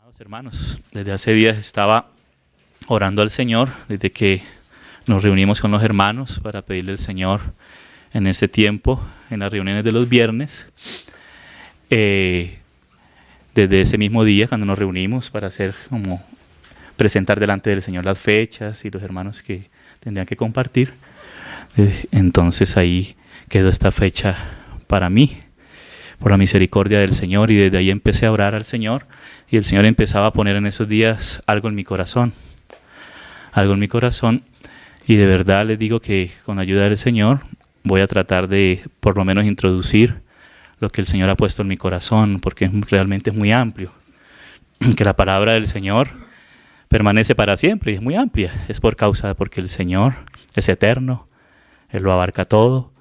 Amados hermanos, desde hace días estaba orando al Señor, desde que nos reunimos con los hermanos para pedirle al Señor en este tiempo, en las reuniones de los viernes, desde ese mismo día cuando nos reunimos para hacer como presentar delante del Señor las fechas y los hermanos que tendrían que compartir, entonces ahí quedó esta fecha para mí, por la misericordia del Señor, y desde ahí empecé a orar al Señor, y el Señor empezaba a poner en esos días algo en mi corazón, y de verdad les digo que con la ayuda del Señor voy a tratar de por lo menos introducir lo que el Señor ha puesto en mi corazón, porque realmente es muy amplio, que la palabra del Señor permanece para siempre y es muy amplia, es porque el Señor es eterno, Él lo abarca todo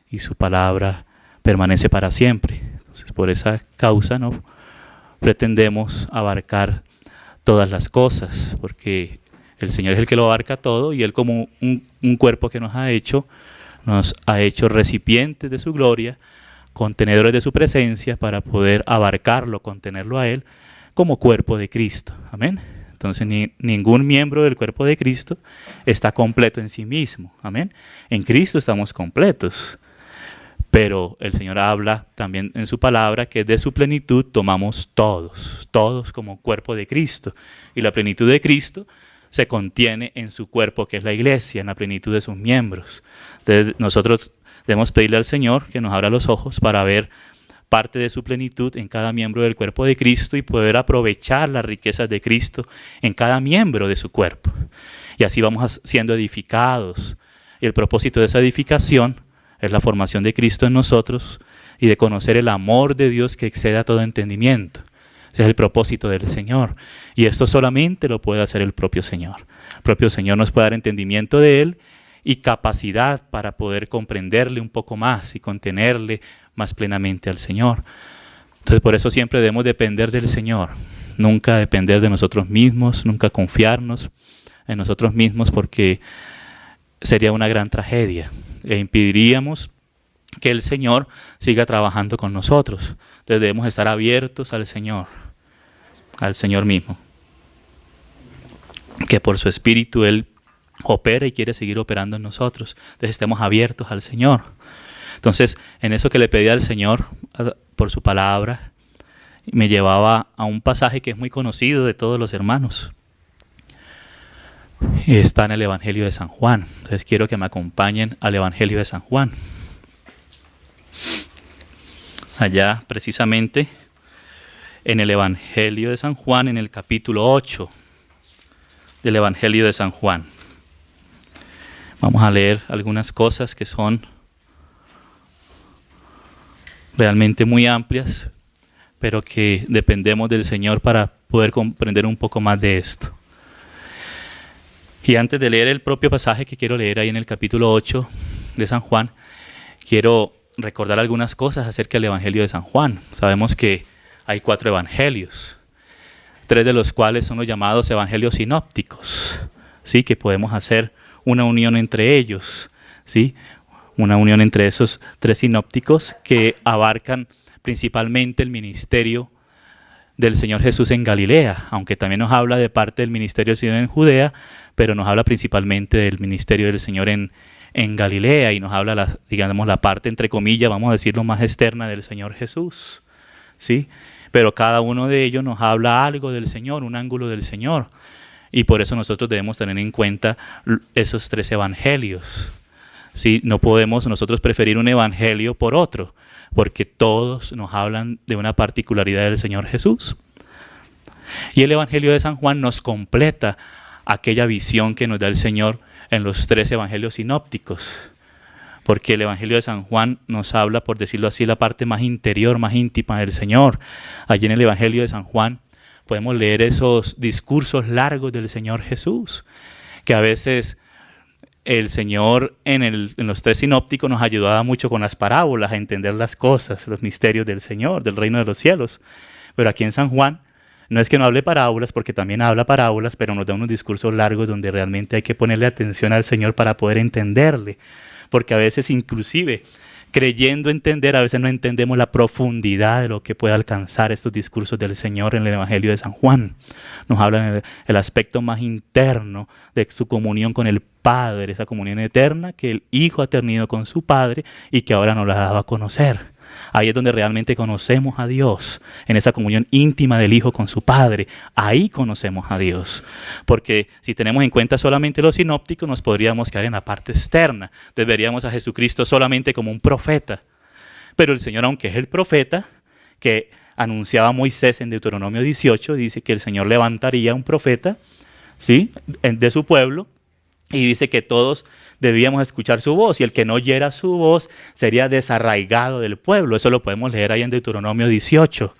y su palabra permanece para siempre. Entonces, por esa causa no pretendemos abarcar todas las cosas, porque el Señor es el que lo abarca todo, y Él, como un cuerpo que nos ha hecho recipientes de su gloria, contenedores de su presencia, para poder abarcarlo, contenerlo a Él como cuerpo de Cristo. Amén. Entonces ningún miembro del cuerpo de Cristo está completo en sí mismo. Amén. En Cristo estamos completos. Pero el Señor habla también en su palabra que de su plenitud tomamos todos como cuerpo de Cristo. Y la plenitud de Cristo se contiene en su cuerpo, que es la iglesia, en la plenitud de sus miembros. Entonces nosotros debemos pedirle al Señor que nos abra los ojos para ver parte de su plenitud en cada miembro del cuerpo de Cristo y poder aprovechar las riquezas de Cristo en cada miembro de su cuerpo. Y así vamos siendo edificados. Y el propósito de esa edificación es la formación de Cristo en nosotros y de conocer el amor de Dios que excede a todo entendimiento. Ese es el propósito del Señor. Y esto solamente lo puede hacer el propio Señor. El propio Señor nos puede dar entendimiento de Él y capacidad para poder comprenderle un poco más y contenerle más plenamente al Señor. Entonces, por eso siempre debemos depender del Señor. Nunca depender de nosotros mismos, nunca confiarnos en nosotros mismos, porque sería una gran tragedia e impediríamos que el Señor siga trabajando con nosotros. Entonces debemos estar abiertos al Señor mismo, que por su Espíritu Él opera y quiere seguir operando en nosotros. Entonces estemos abiertos al Señor. Entonces, en eso que le pedí al Señor por su palabra, me llevaba a un pasaje que es muy conocido de todos los hermanos. Y está en el Evangelio de San Juan. Entonces quiero que me acompañen al Evangelio de San Juan. Allá precisamente en el Evangelio de San Juan, en el capítulo 8 del Evangelio de San Juan. Vamos a leer algunas cosas que son realmente muy amplias, pero que dependemos del Señor para poder comprender un poco más de esto. Y antes de leer el propio pasaje que quiero leer ahí en el capítulo 8 de San Juan, quiero recordar algunas cosas acerca del Evangelio de San Juan. Sabemos que hay 4 evangelios, 3 de los cuales son los llamados evangelios sinópticos, ¿sí? Que podemos hacer una unión entre ellos, ¿sí? Una unión entre esos 3 sinópticos que abarcan principalmente el ministerio del Señor Jesús en Galilea, aunque también nos habla de parte del ministerio del Señor en Judea, pero nos habla principalmente del ministerio del Señor en Galilea, y nos habla, digamos, la parte, entre comillas, vamos a decirlo, más externa del Señor Jesús, ¿sí? Pero cada uno de ellos nos habla algo del Señor, un ángulo del Señor, y por eso nosotros debemos tener en cuenta esos 3 evangelios, ¿sí? No podemos nosotros preferir un evangelio por otro, porque todos nos hablan de una particularidad del Señor Jesús. Y el Evangelio de San Juan nos completa aquella visión que nos da el Señor en los 3 evangelios sinópticos, porque el Evangelio de San Juan nos habla, por decirlo así, la parte más interior, más íntima del Señor. Allí en el Evangelio de San Juan podemos leer esos discursos largos del Señor Jesús, que a veces el Señor en los 3 sinópticos nos ayudaba mucho con las parábolas a entender las cosas, los misterios del Señor, del reino de los cielos. Pero aquí en San Juan no es que no hable parábolas, porque también habla parábolas, pero nos da unos discursos largos donde realmente hay que ponerle atención al Señor para poder entenderle. Porque a veces inclusive creyendo entender, a veces no entendemos la profundidad de lo que puede alcanzar estos discursos del Señor en el Evangelio de San Juan. Nos hablan del aspecto más interno de su comunión con el Padre, esa comunión eterna que el Hijo ha tenido con su Padre y que ahora nos la ha dado a conocer. Ahí es donde realmente conocemos a Dios, en esa comunión íntima del Hijo con su Padre. Ahí conocemos a Dios. Porque si tenemos en cuenta solamente los sinópticos, nos podríamos quedar en la parte externa. Entonces veríamos a Jesucristo solamente como un profeta. Pero el Señor, aunque es el profeta que anunciaba a Moisés en Deuteronomio 18, dice que el Señor levantaría un profeta, ¿sí?, de su pueblo, y dice que todos debíamos escuchar su voz, y el que no oyera su voz sería desarraigado del pueblo. Eso lo podemos leer ahí en Deuteronomio 18.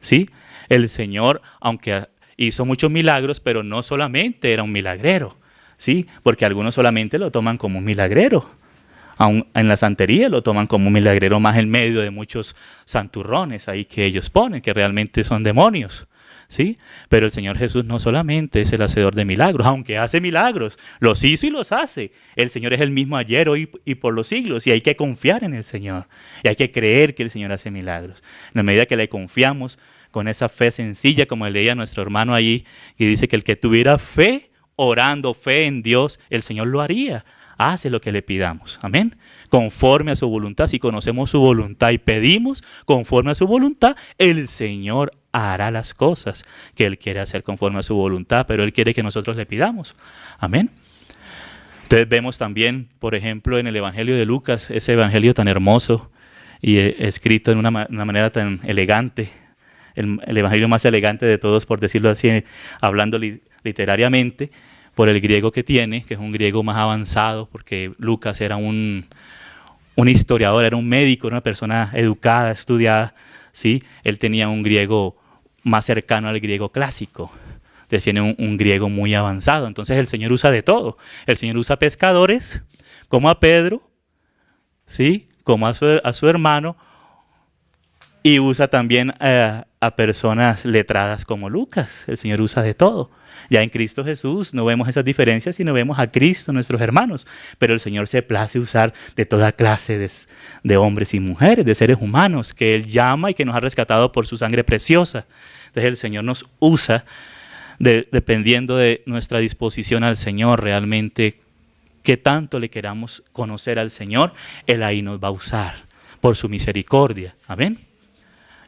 ¿Sí? El Señor, aunque hizo muchos milagros, pero no solamente era un milagrero, ¿sí? Porque algunos solamente lo toman como un milagrero. Aún en la santería lo toman como un milagrero más en medio de muchos santurrones ahí que ellos ponen, que realmente son demonios. ¿Sí? Pero el Señor Jesús no solamente es el hacedor de milagros, aunque hace milagros, los hizo y los hace. El Señor es el mismo ayer, hoy y por los siglos, y hay que confiar en el Señor. Y hay que creer que el Señor hace milagros. En la medida que le confiamos con esa fe sencilla, como leía nuestro hermano allí, y dice que el que tuviera fe, orando fe en Dios, el Señor lo haría. Hace lo que le pidamos. Amén. Conforme a su voluntad, si conocemos su voluntad y pedimos conforme a su voluntad, el Señor hará las cosas que Él quiere hacer conforme a su voluntad, pero Él quiere que nosotros le pidamos. Amén. Entonces vemos también, por ejemplo, en el Evangelio de Lucas, ese Evangelio tan hermoso y escrito en una manera tan elegante, el Evangelio más elegante de todos, por decirlo así, hablando literariamente, por el griego que tiene, que es un griego más avanzado, porque Lucas era un historiador, era un médico, una persona educada, estudiada, ¿sí? Él tenía un griego más cercano al griego clásico, entonces tiene un griego muy avanzado. Entonces el Señor usa de todo. El Señor usa pescadores, como a Pedro, ¿sí?, como a su hermano, y usa también a personas letradas como Lucas. El Señor usa de todo. Ya en Cristo Jesús no vemos esas diferencias, sino vemos a Cristo, nuestros hermanos. Pero el Señor se place usar de toda clase de hombres y mujeres, de seres humanos, que Él llama y que nos ha rescatado por su sangre preciosa. Entonces el Señor nos usa dependiendo de nuestra disposición al Señor, realmente, qué tanto le queramos conocer al Señor, Él ahí nos va a usar por su misericordia. Amén.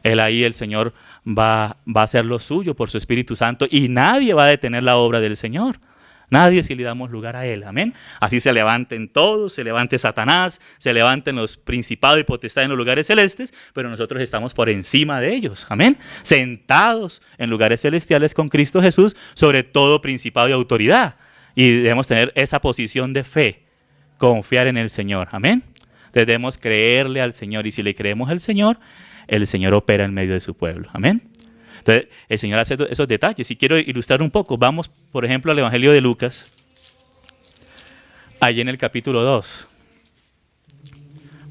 Él ahí, el Señor va a hacer lo suyo por su Espíritu Santo y nadie va a detener la obra del Señor. Nadie si le damos lugar a Él. Amén. Así se levanten todos, se levante Satanás, se levanten los principados y potestades en los lugares celestes, pero nosotros estamos por encima de ellos. Amén. Sentados en lugares celestiales con Cristo Jesús sobre todo principado y autoridad. Y debemos tener esa posición de fe, confiar en el Señor. Amén. Debemos creerle al Señor y si le creemos al Señor, el Señor opera en medio de su pueblo. Amén. Entonces, el Señor hace esos detalles. Si quiero ilustrar un poco, vamos, por ejemplo, al Evangelio de Lucas, allí en el capítulo 2.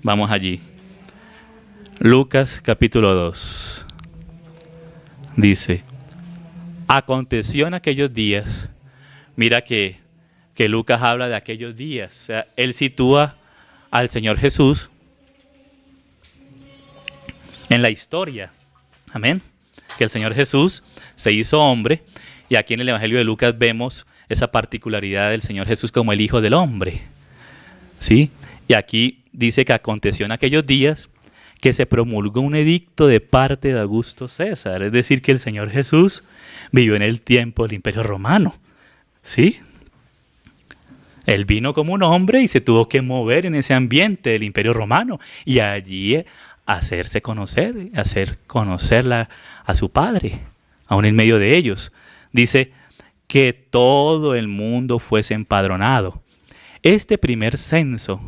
Vamos allí. Lucas, capítulo 2. Dice, aconteció en aquellos días, mira que Lucas habla de aquellos días. O sea, él sitúa al Señor Jesús en la historia. Amén. Que el Señor Jesús se hizo hombre y aquí en el Evangelio de Lucas vemos esa particularidad del Señor Jesús como el Hijo del Hombre. ¿Sí? Y aquí dice que aconteció en aquellos días que se promulgó un edicto de parte de Augusto César. Es decir, que el Señor Jesús vivió en el tiempo del Imperio Romano. ¿Sí? Él vino como un hombre y se tuvo que mover en ese ambiente del Imperio Romano y allí hacerse conocer, hacer conocerla a su Padre, aún en medio de ellos. Dice que todo el mundo fuese empadronado. Este primer censo,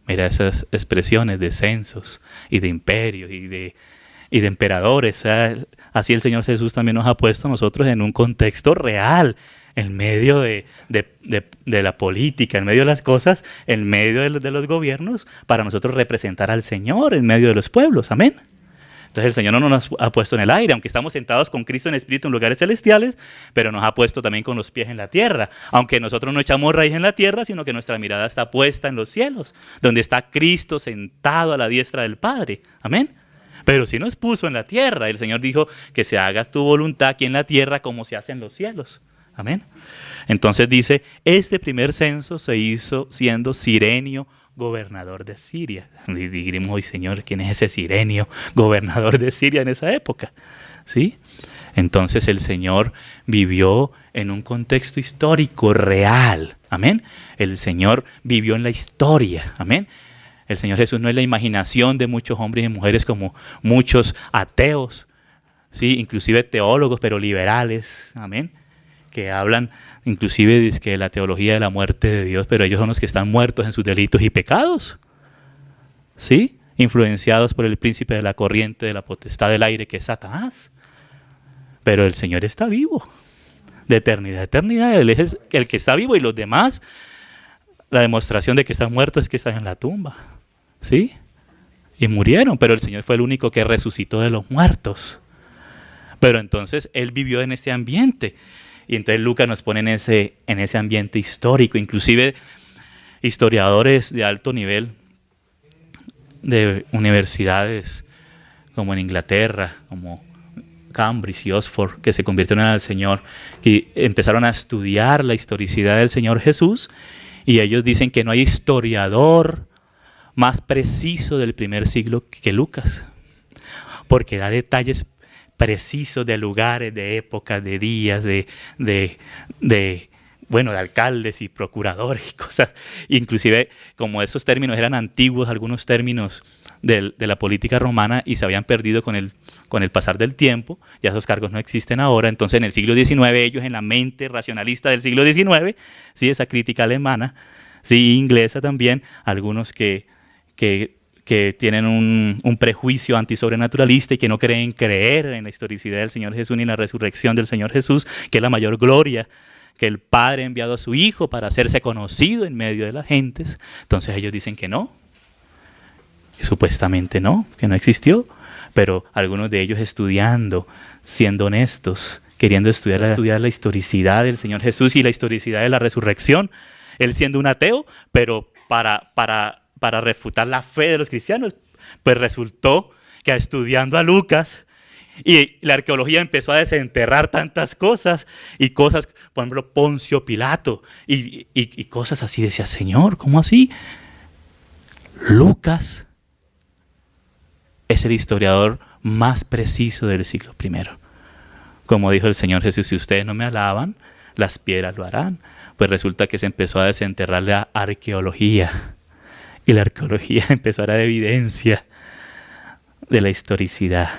mira esas expresiones de censos y de imperios y de emperadores, así el Señor Jesús también nos ha puesto a nosotros en un contexto real, en medio de la política, en medio de las cosas, en medio de los gobiernos, para nosotros representar al Señor en medio de los pueblos. Amén. Entonces el Señor no nos ha puesto en el aire, aunque estamos sentados con Cristo en espíritu en lugares celestiales, pero nos ha puesto también con los pies en la tierra. Aunque nosotros no echamos raíz en la tierra, sino que nuestra mirada está puesta en los cielos, donde está Cristo sentado a la diestra del Padre. Amén. Pero sí nos puso en la tierra. El Señor dijo que se haga tu voluntad aquí en la tierra como se hace en los cielos. Amén. Entonces dice, este primer censo se hizo siendo Cirenio gobernador de Siria. Y diremos hoy, Señor, ¿quién es ese Cirenio, gobernador de Siria en esa época? ¿Sí? Entonces el Señor vivió en un contexto histórico real. Amén. El Señor vivió en la historia. Amén. El Señor Jesús no es la imaginación de muchos hombres y mujeres como muchos ateos, ¿sí? Inclusive teólogos, pero liberales. Amén. Que hablan inclusive de la teología de la muerte de Dios, pero ellos son los que están muertos en sus delitos y pecados, ¿sí? Influenciados por el príncipe de la corriente, de la potestad del aire, que es Satanás. Pero el Señor está vivo, de eternidad a eternidad. Él es el que está vivo, y los demás, la demostración de que están muertos es que están en la tumba, ¿sí? Y murieron, pero el Señor fue el único que resucitó de los muertos. Pero entonces Él vivió en este ambiente. Y entonces Lucas nos pone en ese ambiente histórico. Inclusive historiadores de alto nivel de universidades como en Inglaterra, como Cambridge y Oxford, que se convirtieron al Señor y empezaron a estudiar la historicidad del Señor Jesús, y ellos dicen que no hay historiador más preciso del primer siglo que Lucas, porque da detalles precisos de lugares, de épocas, de días, de alcaldes y procuradores y cosas. Inclusive, como esos términos eran antiguos, algunos términos de la política romana, y se habían perdido con el pasar del tiempo, ya esos cargos no existen ahora. Entonces en el siglo XIX, ellos, en la mente racionalista del siglo XIX, ¿sí? Esa crítica alemana, sí, inglesa también, algunos que tienen un prejuicio antisobrenaturalista y que no creen creer en la historicidad del Señor Jesús ni en la resurrección del Señor Jesús, que es la mayor gloria, que el Padre ha enviado a su Hijo para hacerse conocido en medio de las gentes. Entonces ellos dicen que no, que supuestamente no, que no existió, pero algunos de ellos estudiando, siendo honestos, queriendo estudiar la historicidad del Señor Jesús y la historicidad de la resurrección, él siendo un ateo, pero para refutar la fe de los cristianos, pues resultó que estudiando a Lucas, y la arqueología empezó a desenterrar tantas cosas, y cosas, por ejemplo, Poncio Pilato, y cosas así. Decía, Señor, ¿cómo así? Lucas es el historiador más preciso del siglo I. Como dijo el Señor Jesús, si ustedes no me alaban, las piedras lo harán. Pues resulta que se empezó a desenterrar la arqueología, y la arqueología empezó a dar evidencia de la historicidad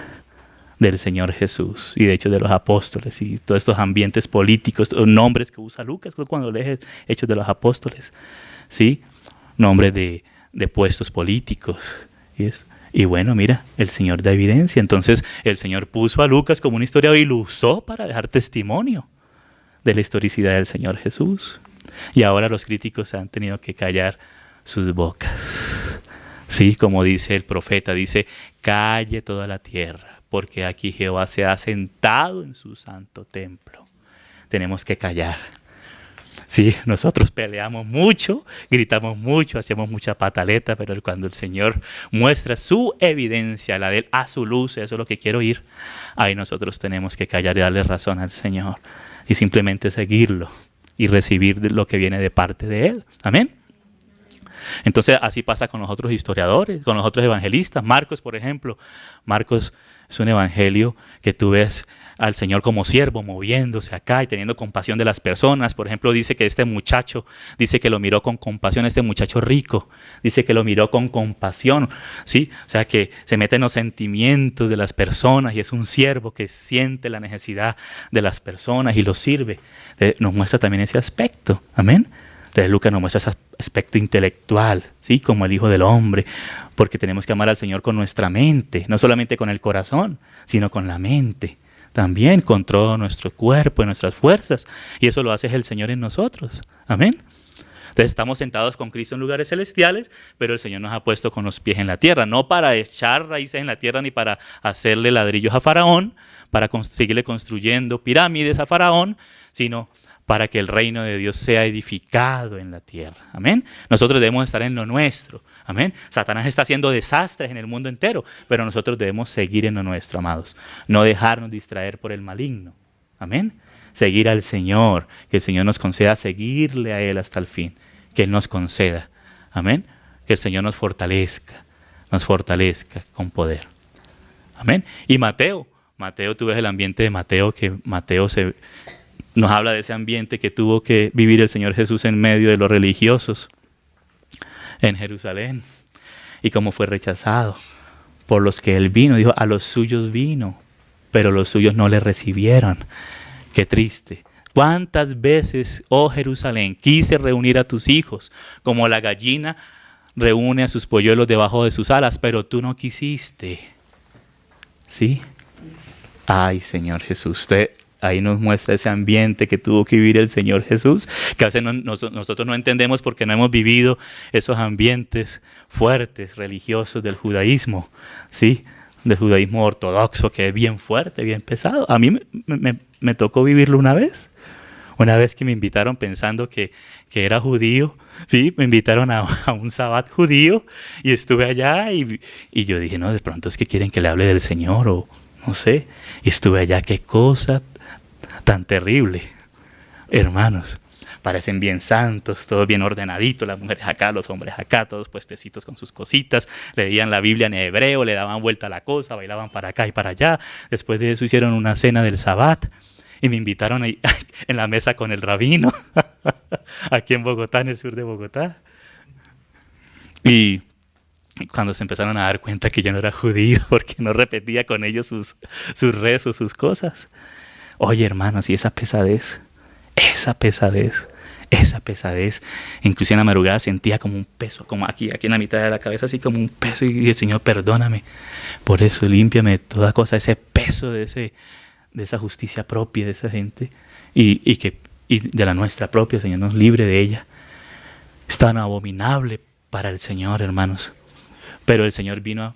del Señor Jesús, y de hecho de los apóstoles, y todos estos ambientes políticos, los nombres que usa Lucas cuando lees Hechos de los Apóstoles, ¿sí? Nombres de puestos políticos. Y bueno, mira, el Señor da evidencia. Entonces el Señor puso a Lucas como un historiador y lo usó para dejar testimonio de la historicidad del Señor Jesús. Y ahora los críticos han tenido que callar sus bocas. Sí, como dice el profeta, dice, calle toda la tierra, porque aquí Jehová se ha sentado en su santo templo. Tenemos que callar. Sí, nosotros peleamos mucho, gritamos mucho, hacemos mucha pataleta, pero cuando el Señor muestra su evidencia, la de Él, a su luz, eso es lo que quiero oír, ahí nosotros tenemos que callar y darle razón al Señor, y simplemente seguirlo y recibir lo que viene de parte de Él. Amén. Entonces así pasa con los otros historiadores, con los otros evangelistas. Marcos, por ejemplo, Marcos es un evangelio que tú ves al Señor como siervo moviéndose acá y teniendo compasión de las personas. Por ejemplo, dice que este muchacho, dice que lo miró con compasión, este muchacho rico, dice que lo miró con compasión, ¿sí? O sea, que se mete en los sentimientos de las personas, y es un siervo que siente la necesidad de las personas y los sirve. Nos muestra también ese aspecto, amén. Entonces Lucas nos muestra ese aspecto intelectual, ¿sí? Como el Hijo del Hombre, porque tenemos que amar al Señor con nuestra mente, no solamente con el corazón, sino con la mente, también con todo nuestro cuerpo y nuestras fuerzas, y eso lo hace el Señor en nosotros, amén. Entonces estamos sentados con Cristo en lugares celestiales, pero el Señor nos ha puesto con los pies en la tierra, no para echar raíces en la tierra ni para hacerle ladrillos a Faraón, para seguirle construyendo pirámides a Faraón, sino para que el reino de Dios sea edificado en la tierra. Amén. Nosotros debemos estar en lo nuestro. Amén. Satanás está haciendo desastres en el mundo entero, pero nosotros debemos seguir en lo nuestro, amados. No dejarnos distraer por el maligno. Amén. Seguir al Señor, que el Señor nos conceda seguirle a Él hasta el fin, que Él nos conceda. Amén. Que el Señor nos fortalezca con poder. Amén. Y Mateo, tú ves el ambiente de Mateo, que Mateo nos habla de ese ambiente que tuvo que vivir el Señor Jesús en medio de los religiosos en Jerusalén, y cómo fue rechazado por los que Él vino. Dijo, a los suyos vino, pero los suyos no le recibieron. Qué triste. ¿Cuántas veces, oh Jerusalén, quise reunir a tus hijos como la gallina reúne a sus polluelos debajo de sus alas, pero tú no quisiste? ¿Sí? Ay, Señor Jesús, usted ahí nos muestra ese ambiente que tuvo que vivir el Señor Jesús, que a veces nosotros no entendemos porque no hemos vivido esos ambientes fuertes, religiosos del judaísmo, ¿sí? Del judaísmo ortodoxo, que es bien fuerte, bien pesado. A mí me tocó vivirlo una vez que me invitaron pensando que era judío, ¿sí? Me invitaron a un sabbat judío y estuve allá y yo dije, no, de pronto es que quieren que le hable del Señor o no sé. Y estuve allá, qué cosa tan terrible. Hermanos, parecen bien santos, todos bien ordenaditos, las mujeres acá, los hombres acá, todos puestecitos con sus cositas, leían la Biblia en hebreo, le daban vuelta a la cosa, bailaban para acá y para allá. Después de eso hicieron una cena del sabbat y me invitaron ahí, en la mesa con el rabino, aquí en Bogotá, en el sur de Bogotá. Y cuando se empezaron a dar cuenta que yo no era judío, porque no repetía con ellos sus rezos, sus cosas. Oye, hermanos, y esa pesadez, incluso en la madrugada sentía como un peso, como aquí en la mitad de la cabeza, así como un peso, y dije, Señor, perdóname, por eso límpiame de toda cosa, ese peso de esa justicia propia de esa gente, y de la nuestra propia, Señor, nos libre de ella. Es tan abominable para el Señor, hermanos, pero el Señor vino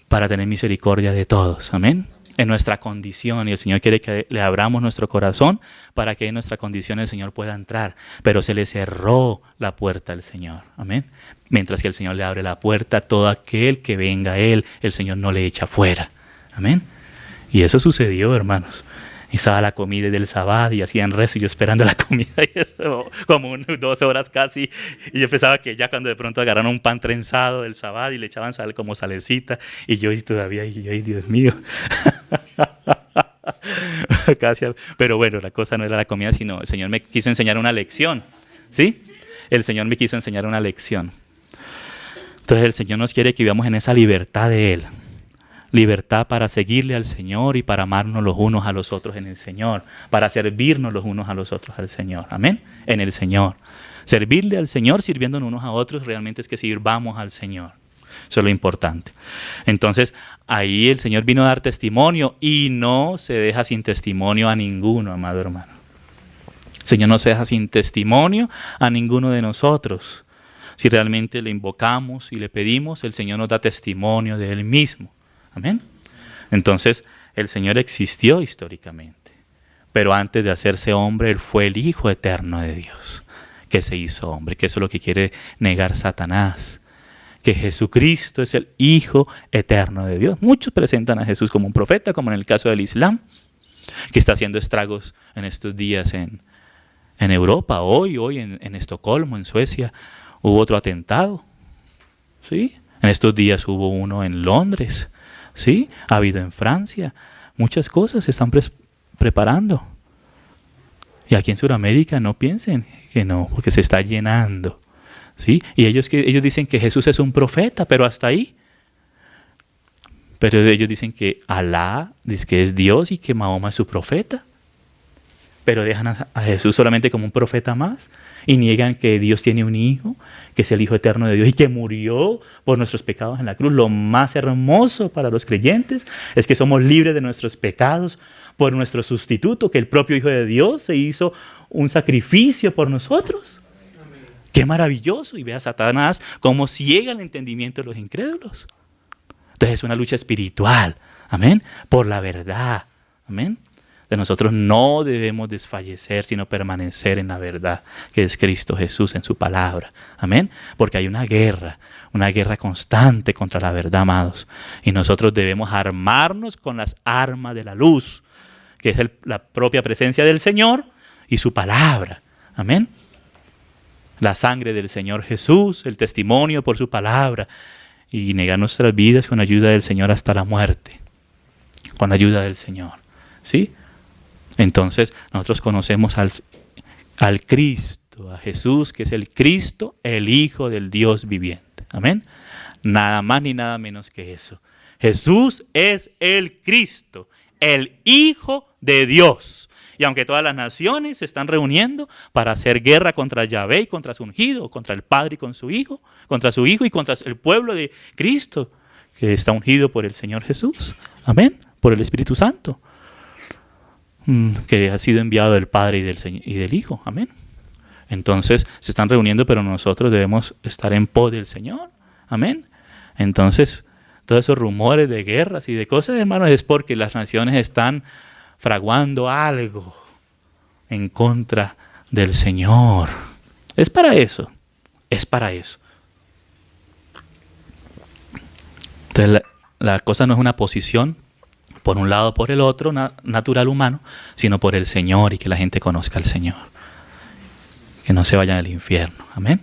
para tener misericordia de todos, amén. En nuestra condición, y el Señor quiere que le abramos nuestro corazón para que en nuestra condición el Señor pueda entrar, pero se le cerró la puerta al Señor, amén. Mientras que el Señor le abre la puerta a todo aquel que venga a Él, el Señor no le echa fuera, amén. Y eso sucedió, hermanos. Y estaba la comida del sabbat y hacían rezo y yo esperando la comida y eso, como 2 horas casi, y yo pensaba que ya cuando de pronto agarraron un pan trenzado del sabbat y le echaban sal como salecita y yo ay Dios mío. Casi, pero bueno, la cosa no era la comida, sino el Señor me quiso enseñar una lección, ¿sí? El Señor me quiso enseñar una lección. Entonces el Señor nos quiere que vivamos en esa libertad de Él. Libertad para seguirle al Señor y para amarnos los unos a los otros en el Señor, para servirnos los unos a los otros al Señor, amén, en el Señor. Servirle al Señor sirviéndonos unos a otros realmente es que sirvamos al Señor. Eso es lo importante. Entonces, ahí el Señor vino a dar testimonio y no se deja sin testimonio a ninguno, amado hermano. El Señor no se deja sin testimonio a ninguno de nosotros. Si realmente le invocamos y le pedimos, el Señor nos da testimonio de Él mismo. Amén. Entonces, el Señor existió históricamente, pero antes de hacerse hombre, Él fue el Hijo eterno de Dios, que se hizo hombre, que eso es lo que quiere negar Satanás, que Jesucristo es el Hijo eterno de Dios. Muchos presentan a Jesús como un profeta, como en el caso del Islam, que está haciendo estragos en estos días en Europa. Hoy en Estocolmo, en Suecia, hubo otro atentado, ¿sí? En estos días hubo uno en Londres, ¿sí? Ha habido en Francia. Muchas cosas se están preparando. Y aquí en Sudamérica no piensen que no, porque se está llenando, ¿sí? Y ellos dicen que Jesús es un profeta, pero hasta ahí. Pero ellos dicen que Alá dice que es Dios y que Mahoma es su profeta. Pero dejan a Jesús solamente como un profeta más y niegan que Dios tiene un hijo, que es el Hijo eterno de Dios y que murió por nuestros pecados en la cruz. Lo más hermoso para los creyentes es que somos libres de nuestros pecados por nuestro sustituto, que el propio Hijo de Dios se hizo un sacrificio por nosotros. ¡Qué maravilloso! Y ve a Satanás como ciega el entendimiento de los incrédulos. Entonces es una lucha espiritual, amén, por la verdad, amén. De nosotros no debemos desfallecer, sino permanecer en la verdad, que es Cristo Jesús en su palabra, amén. Porque hay una guerra constante contra la verdad, amados. Y nosotros debemos armarnos con las armas de la luz, que es la propia presencia del Señor y su palabra, amén. La sangre del Señor Jesús, el testimonio por su palabra, y negar nuestras vidas con ayuda del Señor hasta la muerte, con ayuda del Señor, ¿sí? Entonces nosotros conocemos al Cristo, a Jesús, que es el Cristo, el Hijo del Dios viviente, amén. Nada más ni nada menos que eso. Jesús es el Cristo, el Hijo de Dios. Y aunque todas las naciones se están reuniendo para hacer guerra contra Yahvé y contra su ungido, contra el Padre y con su Hijo, contra su Hijo y contra el pueblo de Cristo, que está ungido por el Señor Jesús, amén, por el Espíritu Santo, que ha sido enviado del Padre y del Hijo, amén. Entonces se están reuniendo, pero nosotros debemos estar en pos del Señor, amén. Entonces todos esos rumores de guerras y de cosas, hermanos, es porque las naciones están fraguando algo en contra del Señor. Es para eso, es para eso. Entonces la cosa no es una posición por un lado o por el otro, natural humano, sino por el Señor y que la gente conozca al Señor. Que no se vayan al infierno, amén.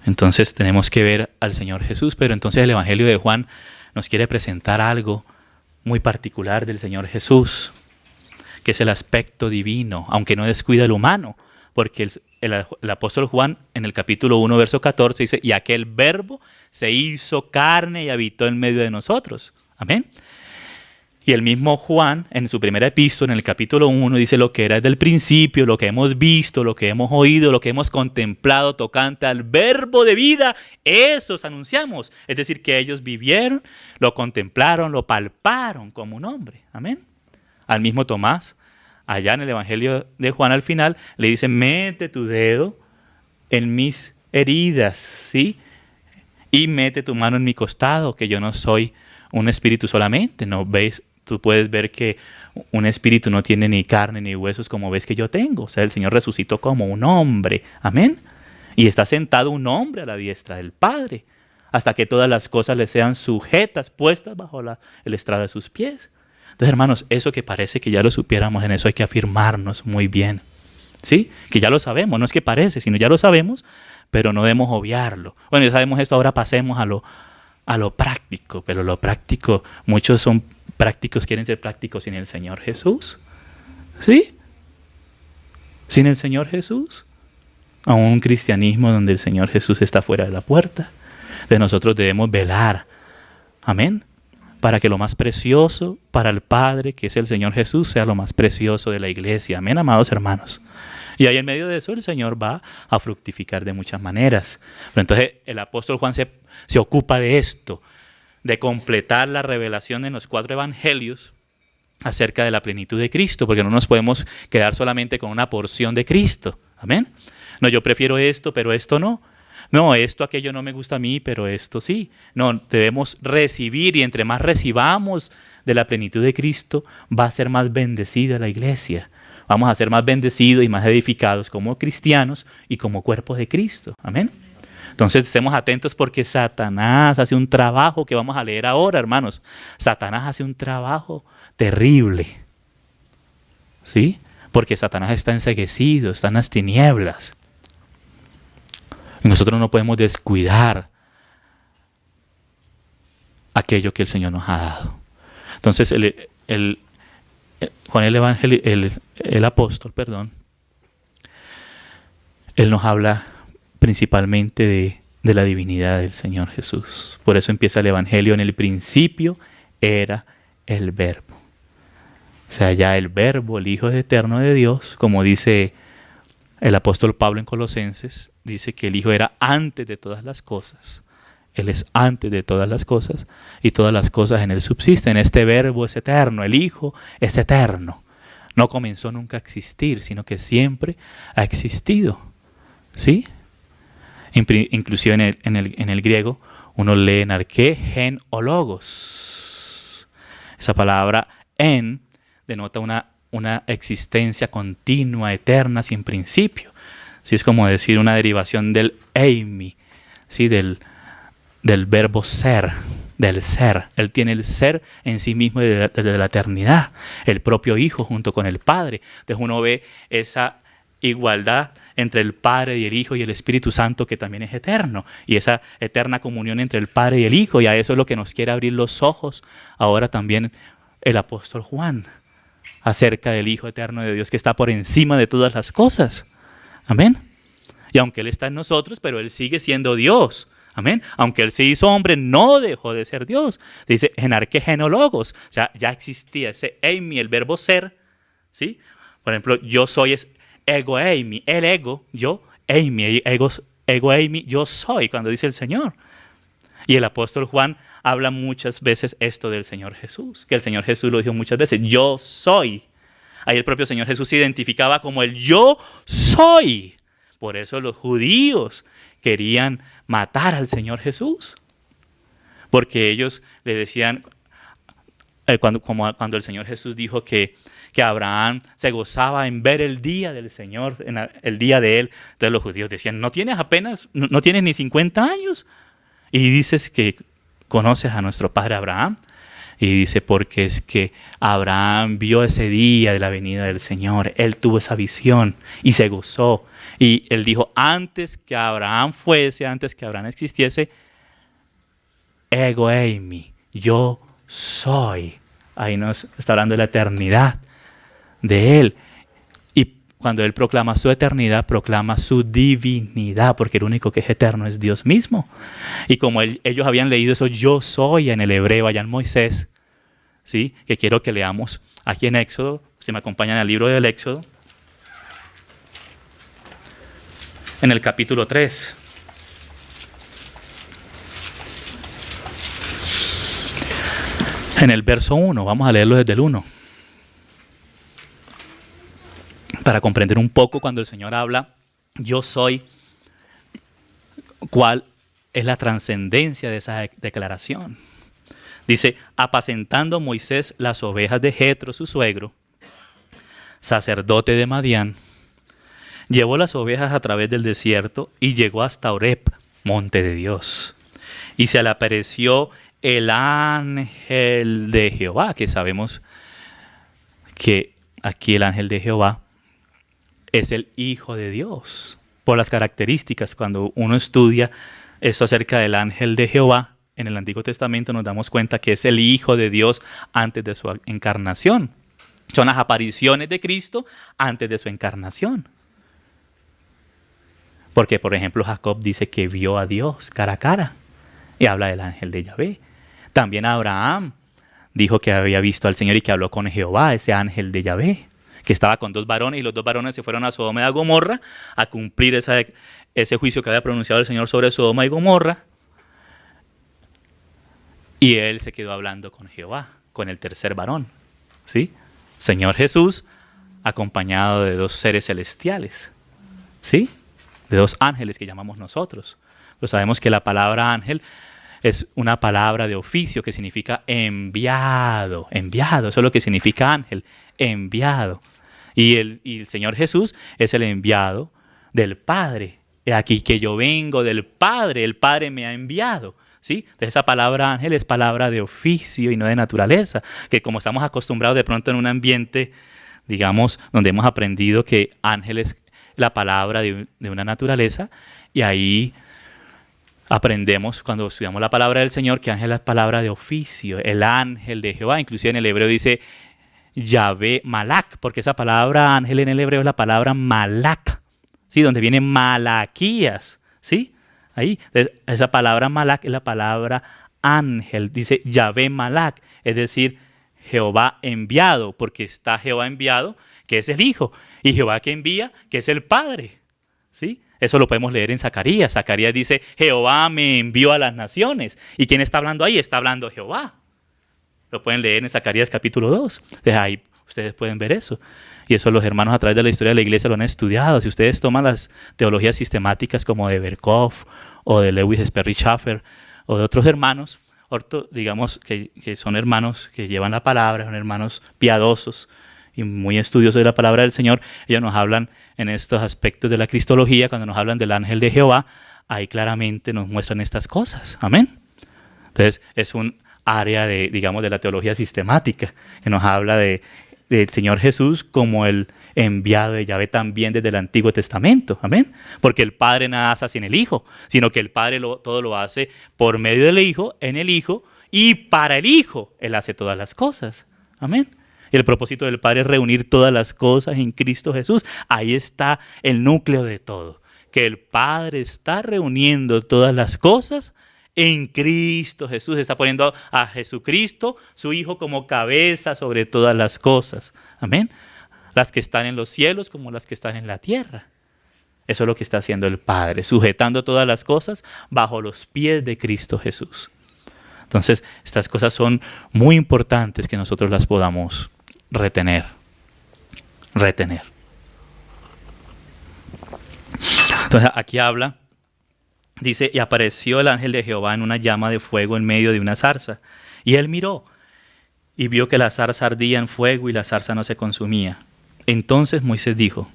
Entonces tenemos que ver al Señor Jesús, pero entonces el Evangelio de Juan nos quiere presentar algo muy particular del Señor Jesús, que es el aspecto divino, aunque no descuida el humano, porque el apóstol Juan en el capítulo 1, verso 14 dice, y aquel verbo se hizo carne y habitó en medio de nosotros, amén. Y el mismo Juan, en su primera epístola, en el capítulo 1, dice lo que era desde el principio, lo que hemos visto, lo que hemos oído, lo que hemos contemplado tocante al verbo de vida, eso os anunciamos. Es decir, que ellos vivieron, lo contemplaron, lo palparon como un hombre. Amén. Al mismo Tomás, allá en el Evangelio de Juan al final, le dice, mete tu dedo en mis heridas, ¿sí? Y mete tu mano en mi costado, que yo no soy un espíritu solamente, ¿no ves? Tú puedes ver que un espíritu no tiene ni carne ni huesos como ves que yo tengo. O sea, el Señor resucitó como un hombre. Amén. Y está sentado un hombre a la diestra del Padre, hasta que todas las cosas le sean sujetas, puestas bajo el estrado de sus pies. Entonces, hermanos, eso que parece que ya lo supiéramos, en eso hay que afirmarnos muy bien. ¿Sí? Que ya lo sabemos, no es que parece, sino ya lo sabemos, pero no debemos obviarlo. Bueno, ya sabemos esto, ahora pasemos a lo práctico, pero lo práctico, muchos son prácticos, quieren ser prácticos sin el Señor Jesús. ¿Sí? Sin el Señor Jesús. A un cristianismo donde el Señor Jesús está fuera de la puerta. De nosotros debemos velar. Amén. Para que lo más precioso para el Padre, que es el Señor Jesús, sea lo más precioso de la iglesia. Amén, amados hermanos. Y ahí en medio de eso el Señor va a fructificar de muchas maneras. Pero entonces el apóstol Juan se ocupa de esto, de completar la revelación en los 4 evangelios acerca de la plenitud de Cristo, porque no nos podemos quedar solamente con una porción de Cristo. Amén. No, yo prefiero esto, pero esto no. No, esto, aquello no me gusta a mí, pero esto sí. No, debemos recibir, y entre más recibamos de la plenitud de Cristo, va a ser más bendecida la iglesia. Vamos a ser más bendecidos y más edificados como cristianos y como cuerpos de Cristo. Amén. Entonces estemos atentos porque Satanás hace un trabajo que vamos a leer ahora, hermanos. Satanás hace un trabajo terrible. ¿Sí? Porque Satanás está enceguecido, está en las tinieblas. Y nosotros no podemos descuidar aquello que el Señor nos ha dado. Entonces Juan el apóstol, él nos habla principalmente de la divinidad del Señor Jesús. Por eso empieza el Evangelio, en el principio era el Verbo. O sea, ya el Verbo, el Hijo eterno de Dios, como dice el apóstol Pablo en Colosenses, dice que el Hijo era antes de todas las cosas. Él es antes de todas las cosas y todas las cosas en Él subsisten. Este Verbo es eterno, el Hijo es eterno. No comenzó nunca a existir, sino que siempre ha existido. ¿Sí? Inclusive en el griego uno lee narqué, gen o logos. Esa palabra en denota una existencia continua, eterna, sin principio. ¿Sí? Es como decir una derivación del eimi, ¿sí? del verbo ser, del ser. Él tiene el ser en sí mismo desde la eternidad. El propio Hijo junto con el Padre. Entonces uno ve esa igualdad entre el Padre y el Hijo y el Espíritu Santo, que también es eterno. Y esa eterna comunión entre el Padre y el Hijo. Y a eso es lo que nos quiere abrir los ojos ahora también el apóstol Juan, acerca del Hijo eterno de Dios que está por encima de todas las cosas. Amén. Y aunque Él está en nosotros, pero Él sigue siendo Dios. Amén. Aunque Él se hizo hombre, no dejó de ser Dios. Dice, enarque genologos. O sea, ya existía ese eimi, el verbo ser. ¿Sí? Por ejemplo, yo soy es ego eimi. El ego, yo, eimi, ego eimi, yo soy, cuando dice el Señor. Y el apóstol Juan habla muchas veces esto del Señor Jesús. Que el Señor Jesús lo dijo muchas veces. Yo soy. Ahí el propio Señor Jesús se identificaba como el yo soy. Por eso los judíos querían matar al Señor Jesús. Porque ellos le decían, cuando el Señor Jesús dijo que Abraham se gozaba en ver el día del Señor, el día de Él. Entonces los judíos decían, no tienes ni 50 años. Y dices que conoces a nuestro padre Abraham. Y dice, porque es que Abraham vio ese día de la venida del Señor. Él tuvo esa visión y se gozó. Y él dijo, antes que Abraham fuese, antes que Abraham existiese, ego eimi, yo soy. Ahí nos está hablando de la eternidad de Él. Y cuando Él proclama su eternidad, proclama su divinidad, porque el único que es eterno es Dios mismo. Y como ellos habían leído eso, yo soy en el hebreo, allá en Moisés, ¿sí? Que quiero que leamos aquí en Éxodo, si me acompañan al libro del Éxodo, en el capítulo 3. En el verso 1, vamos a leerlo desde el 1. Para comprender un poco cuando el Señor habla, yo soy, cuál es la trascendencia de esa declaración. Dice, apacentando Moisés las ovejas de Jetro, su suegro, sacerdote de Madián, llevó las ovejas a través del desierto y llegó hasta Oreb, monte de Dios. Y se le apareció el ángel de Jehová, que sabemos que aquí el ángel de Jehová es el Hijo de Dios. Por las características, cuando uno estudia esto acerca del ángel de Jehová, en el Antiguo Testamento nos damos cuenta que es el Hijo de Dios antes de su encarnación. Son las apariciones de Cristo antes de su encarnación. Porque, por ejemplo, Jacob dice que vio a Dios cara a cara y habla del ángel de Yahvé. También Abraham dijo que había visto al Señor y que habló con Jehová, ese ángel de Yahvé, que estaba con 2 varones y los 2 varones se fueron a Sodoma y a Gomorra a cumplir ese juicio que había pronunciado el Señor sobre Sodoma y Gomorra. Y él se quedó hablando con Jehová, con el tercer varón, ¿sí? Señor Jesús, acompañado de 2 seres celestiales, ¿sí? De 2 ángeles que llamamos nosotros. Pues sabemos que la palabra ángel es una palabra de oficio que significa enviado. Enviado, eso es lo que significa ángel, enviado. Y el Señor Jesús es el enviado del Padre. Aquí que yo vengo del Padre, el Padre me ha enviado. ¿Sí? Entonces esa palabra ángel es palabra de oficio y no de naturaleza. Que como estamos acostumbrados de pronto en un ambiente, digamos, donde hemos aprendido que ángel es la palabra de una naturaleza, y ahí aprendemos cuando estudiamos la palabra del Señor que ángel es palabra de oficio, el ángel de Jehová. Inclusive en el hebreo dice Yahvé Malak, porque esa palabra ángel en el hebreo es la palabra Malak, ¿sí? Donde viene Malaquías, ¿sí? Ahí, esa palabra Malak es la palabra ángel, dice Yahvé Malak, es decir, Jehová enviado, porque está Jehová enviado, que es el Hijo, y Jehová que envía, que es el Padre, ¿sí? Eso lo podemos leer en Zacarías. Zacarías dice, Jehová me envió a las naciones. ¿Y quién está hablando ahí? Está hablando Jehová. Lo pueden leer en Zacarías capítulo 2. Entonces ahí ustedes pueden ver eso. Y eso los hermanos a través de la historia de la iglesia lo han estudiado. Si ustedes toman las teologías sistemáticas como de Berkhoff o de Lewis Sperry Chafer o de otros hermanos, digamos que son hermanos que llevan la palabra, son hermanos piadosos y muy estudiosos de la palabra del Señor, ellos nos hablan en estos aspectos de la cristología, cuando nos hablan del ángel de Jehová, ahí claramente nos muestran estas cosas. Amén. Entonces es un área de, digamos, de la teología sistemática que nos habla del Señor Jesús como el enviado de Yahvé también desde el Antiguo Testamento. Amén. Porque el Padre nada hace sin el Hijo, sino que el Padre todo lo hace por medio del Hijo, en el Hijo, y para el Hijo Él hace todas las cosas. Amén. Y el propósito del Padre es reunir todas las cosas en Cristo Jesús. Ahí está el núcleo de todo. Que el Padre está reuniendo todas las cosas en Cristo Jesús. Está poniendo a Jesucristo, su Hijo, como cabeza sobre todas las cosas. Amén. Las que están en los cielos como las que están en la tierra. Eso es lo que está haciendo el Padre, sujetando todas las cosas bajo los pies de Cristo Jesús. Entonces, estas cosas son muy importantes que nosotros las podamos retener. Entonces, aquí habla, dice, y apareció el ángel de Jehová en una llama de fuego en medio de una zarza. Y él miró y vio que la zarza ardía en fuego y la zarza no se consumía. Entonces Moisés dijo,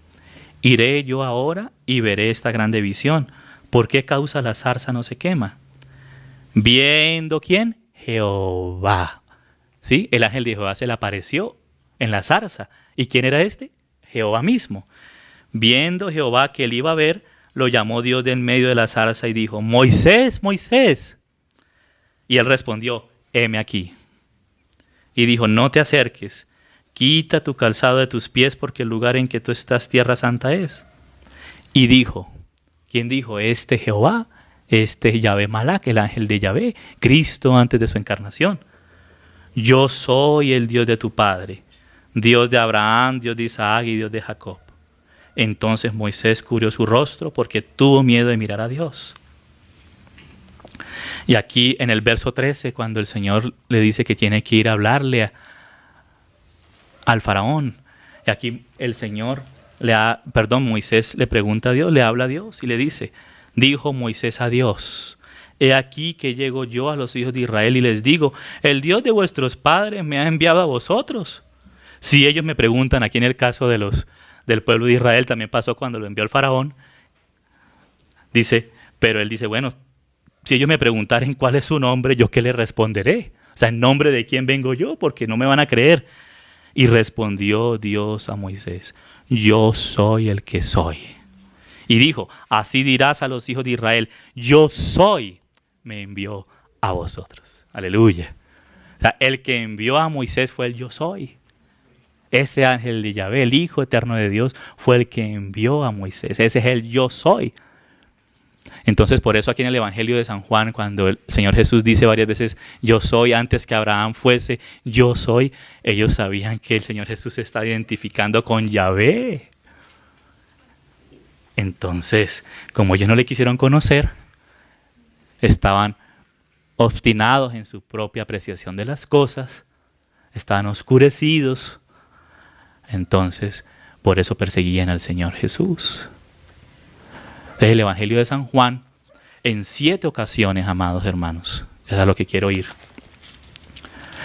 iré yo ahora y veré esta grande visión. ¿Por qué causa la zarza no se quema? Viendo ¿quién? Jehová. ¿Sí? El ángel de Jehová se le apareció en la zarza. ¿Y quién era este? Jehová mismo. Viendo Jehová que él iba a ver, lo llamó Dios de en medio de la zarza y dijo, Moisés, Moisés. Y él respondió, heme aquí. Y dijo, no te acerques, quita tu calzado de tus pies porque el lugar en que tú estás tierra santa es. Y dijo, ¿quién dijo? Este Jehová, este Yahvé Malak, el ángel de Yahvé, Cristo antes de su encarnación. Yo soy el Dios de tu padre, Dios de Abraham, Dios de Isaac y Dios de Jacob. Entonces Moisés cubrió su rostro porque tuvo miedo de mirar a Dios. Y aquí en el verso 13, cuando el Señor le dice que tiene que ir a hablarle al faraón, y aquí el Señor, Moisés le pregunta a Dios, le habla a Dios y le dice, dijo Moisés a Dios, he aquí que llego yo a los hijos de Israel y les digo, el Dios de vuestros padres me ha enviado a vosotros. Si ellos me preguntan, aquí en el caso del pueblo de Israel, también pasó cuando lo envió el faraón, pero él dice, bueno, si ellos me preguntaren cuál es su nombre, ¿yo qué les responderé? O sea, ¿en nombre de quién vengo yo? Porque no me van a creer. Y respondió Dios a Moisés, yo soy el que soy. Y dijo, así dirás a los hijos de Israel, yo soy, me envió a vosotros. Aleluya. O sea, el que envió a Moisés fue el yo soy. Ese ángel de Yahvé, el Hijo eterno de Dios, fue el que envió a Moisés. Ese es el yo soy. Entonces, por eso aquí en el Evangelio de San Juan, cuando el Señor Jesús dice varias veces, yo soy, antes que Abraham fuese, yo soy, ellos sabían que el Señor Jesús se está identificando con Yahvé. Entonces, como ellos no le quisieron conocer, estaban obstinados en su propia apreciación de las cosas, estaban oscurecidos. Entonces, por eso perseguían al Señor Jesús. Entonces, el Evangelio de San Juan, en 7 ocasiones, amados hermanos, es a lo que quiero ir.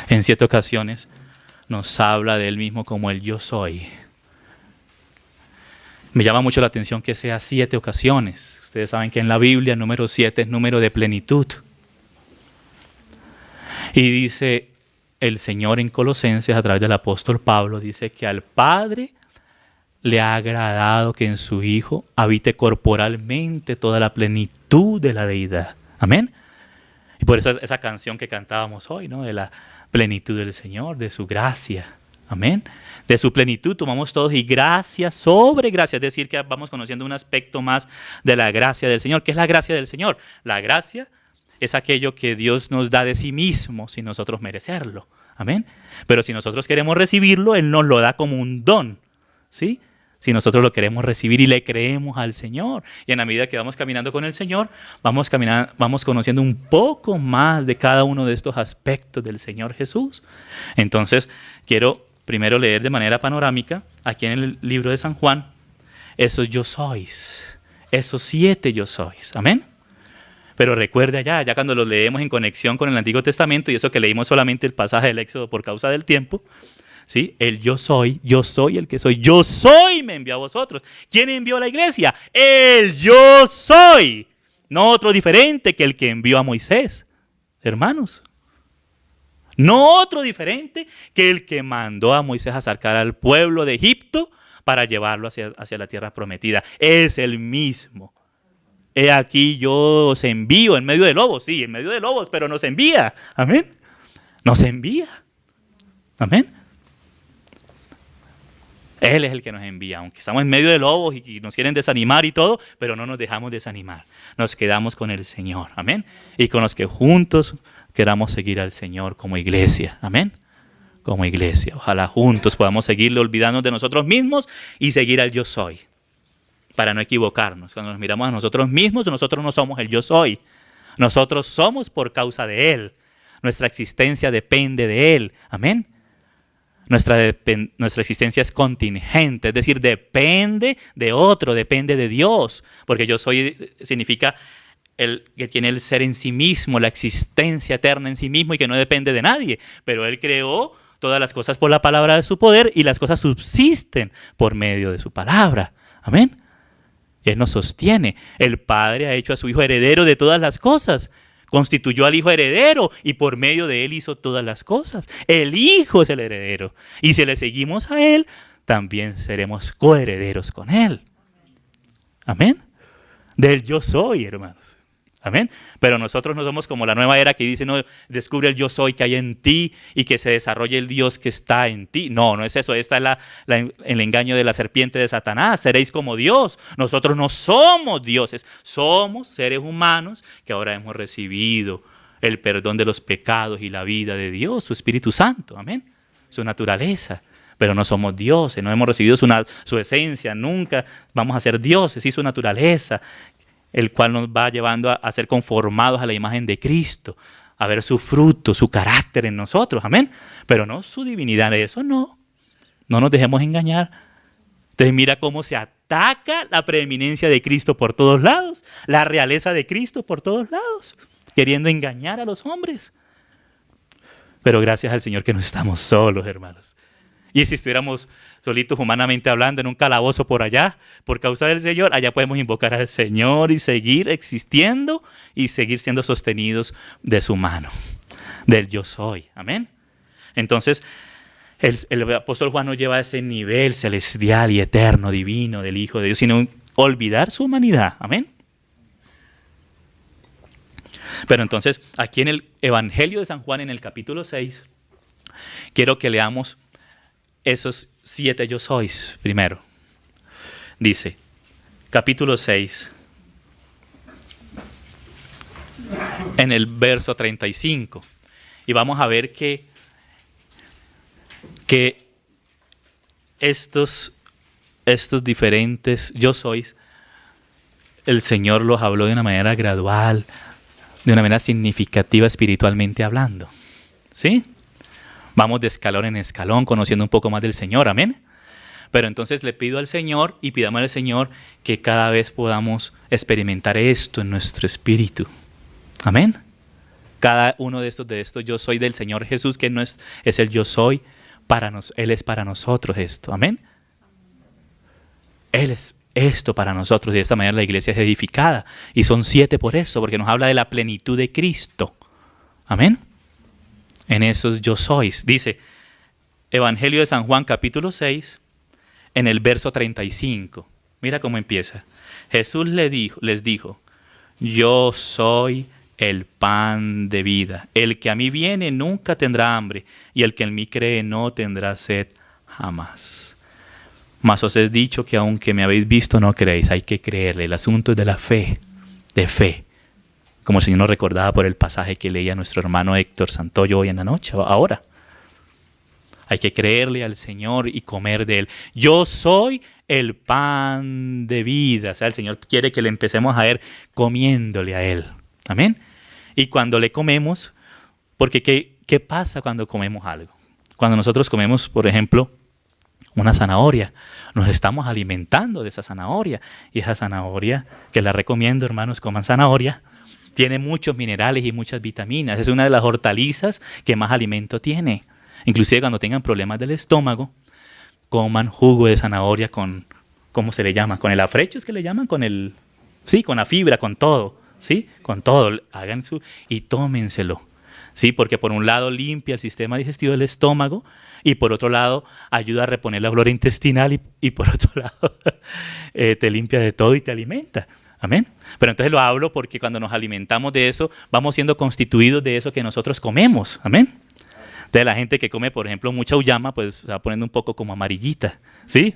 En 7 ocasiones nos habla de él mismo como el yo soy. Me llama mucho la atención que sea 7 ocasiones. Ustedes saben que en la Biblia el número 7 es número de plenitud. Y dice el Señor en Colosenses, a través del apóstol Pablo, dice que al Padre le ha agradado que en su Hijo habite corporalmente toda la plenitud de la deidad. Amén. Y por eso esa canción que cantábamos hoy, ¿no? De la plenitud del Señor, de su gracia. Amén. De su plenitud tomamos todos y gracia sobre gracia. Es decir, que vamos conociendo un aspecto más de la gracia del Señor. ¿Qué es la gracia del Señor? La gracia es aquello que Dios nos da de sí mismo sin nosotros merecerlo. Amén. Pero si nosotros queremos recibirlo, Él nos lo da como un don. ¿Sí? Si nosotros lo queremos recibir y le creemos al Señor. Y en la medida que vamos caminando con el Señor, vamos conociendo un poco más de cada uno de estos aspectos del Señor Jesús. Entonces, quiero primero leer de manera panorámica, aquí en el libro de San Juan, esos yo sois, esos 7 yo sois. Amén. Pero recuerde ya cuando los leemos en conexión con el Antiguo Testamento, y eso que leímos solamente el pasaje del Éxodo por causa del tiempo, ¿sí? El yo soy el que soy. Yo soy me envió a vosotros. ¿Quién envió a la iglesia? El yo soy. No otro diferente que el que envió a Moisés, hermanos. No otro diferente que el que mandó a Moisés a sacar al pueblo de Egipto para llevarlo hacia la tierra prometida. Es el mismo. He aquí yo os envío en medio de lobos. Sí, en medio de lobos, pero nos envía. Amén. Nos envía. Amén. Él es el que nos envía, aunque estamos en medio de lobos y nos quieren desanimar y todo, pero no nos dejamos desanimar. Nos quedamos con el Señor. Amén. Y con los que juntos queramos seguir al Señor como iglesia. Amén. Como iglesia. Ojalá juntos podamos seguirle olvidándonos de nosotros mismos y seguir al yo soy. Para no equivocarnos. Cuando nos miramos a nosotros mismos, nosotros no somos el yo soy. Nosotros somos por causa de Él. Nuestra existencia depende de Él. Amén. Nuestra existencia es contingente, es decir, depende de otro, depende de Dios. Porque yo soy significa el que tiene el ser en sí mismo, la existencia eterna en sí mismo y que no depende de nadie. Pero Él creó todas las cosas por la palabra de su poder y las cosas subsisten por medio de su palabra. Amén. Él nos sostiene. El Padre ha hecho a su Hijo heredero de todas las cosas. Constituyó al Hijo heredero y por medio de Él hizo todas las cosas. El Hijo es el heredero. Y si le seguimos a Él, también seremos coherederos con Él. Amén. Del yo soy, hermanos. Amén. Pero nosotros no somos como la nueva era que dice, no, descubre el yo soy que hay en ti y que se desarrolle el Dios que está en ti. No, no es eso. Esta es el engaño de la serpiente de Satanás. Seréis como Dios. Nosotros no somos dioses. Somos seres humanos que ahora hemos recibido el perdón de los pecados y la vida de Dios, su Espíritu Santo. Amén. Su naturaleza. Pero no somos dioses. No hemos recibido su esencia. Nunca vamos a ser dioses y su naturaleza, el cual nos va llevando a ser conformados a la imagen de Cristo, a ver su fruto, su carácter en nosotros, amén. Pero no su divinidad, eso no. No nos dejemos engañar. Entonces mira cómo se ataca la preeminencia de Cristo por todos lados, la realeza de Cristo por todos lados, queriendo engañar a los hombres. Pero gracias al Señor que no estamos solos, hermanos. Y si estuviéramos solitos humanamente hablando en un calabozo por allá, por causa del Señor, allá podemos invocar al Señor y seguir existiendo y seguir siendo sostenidos de su mano, del yo soy. Amén. Entonces, el apóstol Juan nos lleva a ese nivel celestial y eterno, divino del Hijo de Dios, sin olvidar su humanidad. Amén. Pero entonces, aquí en el Evangelio de San Juan, en el capítulo 6, quiero que leamos esos 7 yo sois primero. Dice, capítulo 6, en el verso 35. Y vamos a ver que estos diferentes yo sois, el Señor los habló de una manera gradual, de una manera significativa espiritualmente hablando. ¿Sí? Vamos de escalón en escalón, conociendo un poco más del Señor, amén. Pero entonces le pido al Señor y pidamos al Señor que cada vez podamos experimentar esto en nuestro espíritu. Amén. Cada uno de estos yo soy del Señor Jesús, que no es el yo soy para nosotros. Él es para nosotros esto, amén. Él es esto para nosotros y de esta manera la iglesia es edificada. Y son 7 por eso, porque nos habla de la plenitud de Cristo. Amén. En esos yo sois. Dice, Evangelio de San Juan, capítulo 6, en el verso 35. Mira cómo empieza. Jesús les dijo, yo soy el pan de vida. El que a mí viene nunca tendrá hambre, y el que en mí cree no tendrá sed jamás. Mas os he dicho que aunque me habéis visto no creéis. Hay que creerle. El asunto es de la fe, de fe. Como el Señor nos recordaba por el pasaje que leía nuestro hermano Héctor Santoyo hoy en la noche, ahora. Hay que creerle al Señor y comer de Él. Yo soy el pan de vida. O sea, el Señor quiere que le empecemos a ver comiéndole a Él. Amén. Y cuando le comemos, porque ¿qué pasa cuando comemos algo? Cuando nosotros comemos, por ejemplo, una zanahoria, nos estamos alimentando de esa zanahoria. Y esa zanahoria, que la recomiendo, hermanos, coman zanahoria, tiene muchos minerales y muchas vitaminas. Es una de las hortalizas que más alimento tiene. Inclusive cuando tengan problemas del estómago, coman jugo de zanahoria con, ¿cómo se le llama? Con el afrecho, ¿es que le llaman? Sí, con la fibra, con todo, ¿sí? Con todo, y tómenselo, ¿sí? Porque por un lado limpia el sistema digestivo del estómago y por otro lado ayuda a reponer la flora intestinal y por otro lado te limpia de todo y te alimenta. Amén. Pero entonces lo hablo porque cuando nos alimentamos de eso, vamos siendo constituidos de eso que nosotros comemos. Amén. Entonces la gente que come, por ejemplo, mucha uyama, pues se va poniendo un poco como amarillita, ¿sí?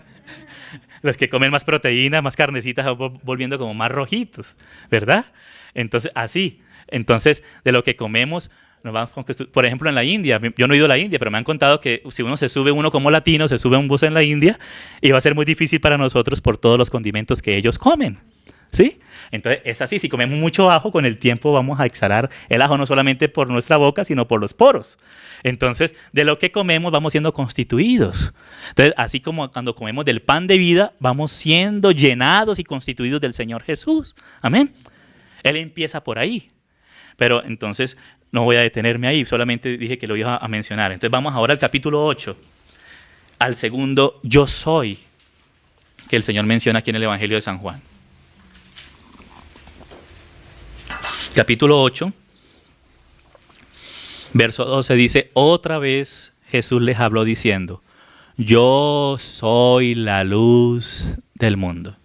Los que comen más proteína, más carnecitas, se van volviendo como más rojitos, ¿verdad? Entonces, así. Entonces, de lo que comemos, nos vamos por ejemplo, en la India, yo no he ido a la India, pero me han contado que si uno como latino, se sube a un bus en la India, y va a ser muy difícil para nosotros por todos los condimentos que ellos comen. ¿Sí? Entonces es así, si comemos mucho ajo, con el tiempo vamos a exhalar el ajo no solamente por nuestra boca, sino por los poros. Entonces, de lo que comemos vamos siendo constituidos. Entonces, así como cuando comemos del pan de vida, vamos siendo llenados y constituidos del Señor Jesús. Amén. Él empieza por ahí. Pero entonces, no voy a detenerme ahí, solamente dije que lo iba a mencionar. Entonces, vamos ahora al capítulo 8, al segundo yo soy, que el Señor menciona aquí en el Evangelio de San Juan. Capítulo 8, verso 12 dice, otra vez Jesús les habló diciendo, yo soy la luz del mundo.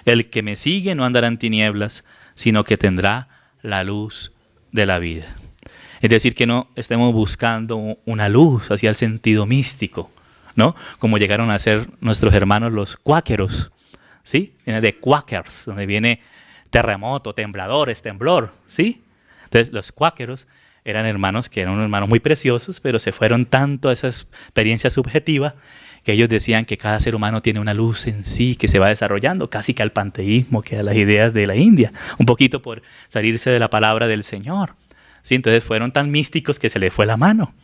El que me sigue no andará en tinieblas, sino que tendrá la luz de la vida. Es decir, que no estemos buscando una luz hacia el sentido místico, ¿no? Como llegaron a ser nuestros hermanos los cuáqueros, ¿sí? Viene de quackers, donde viene terremoto, tembladores, temblor, ¿sí? Entonces los cuáqueros eran hermanos que eran unos hermanos muy preciosos, pero se fueron tanto a esa experiencia subjetiva que ellos decían que cada ser humano tiene una luz en sí que se va desarrollando, casi que al panteísmo, que a las ideas de la India, un poquito por salirse de la palabra del Señor, ¿sí? Entonces fueron tan místicos que se les fue la mano.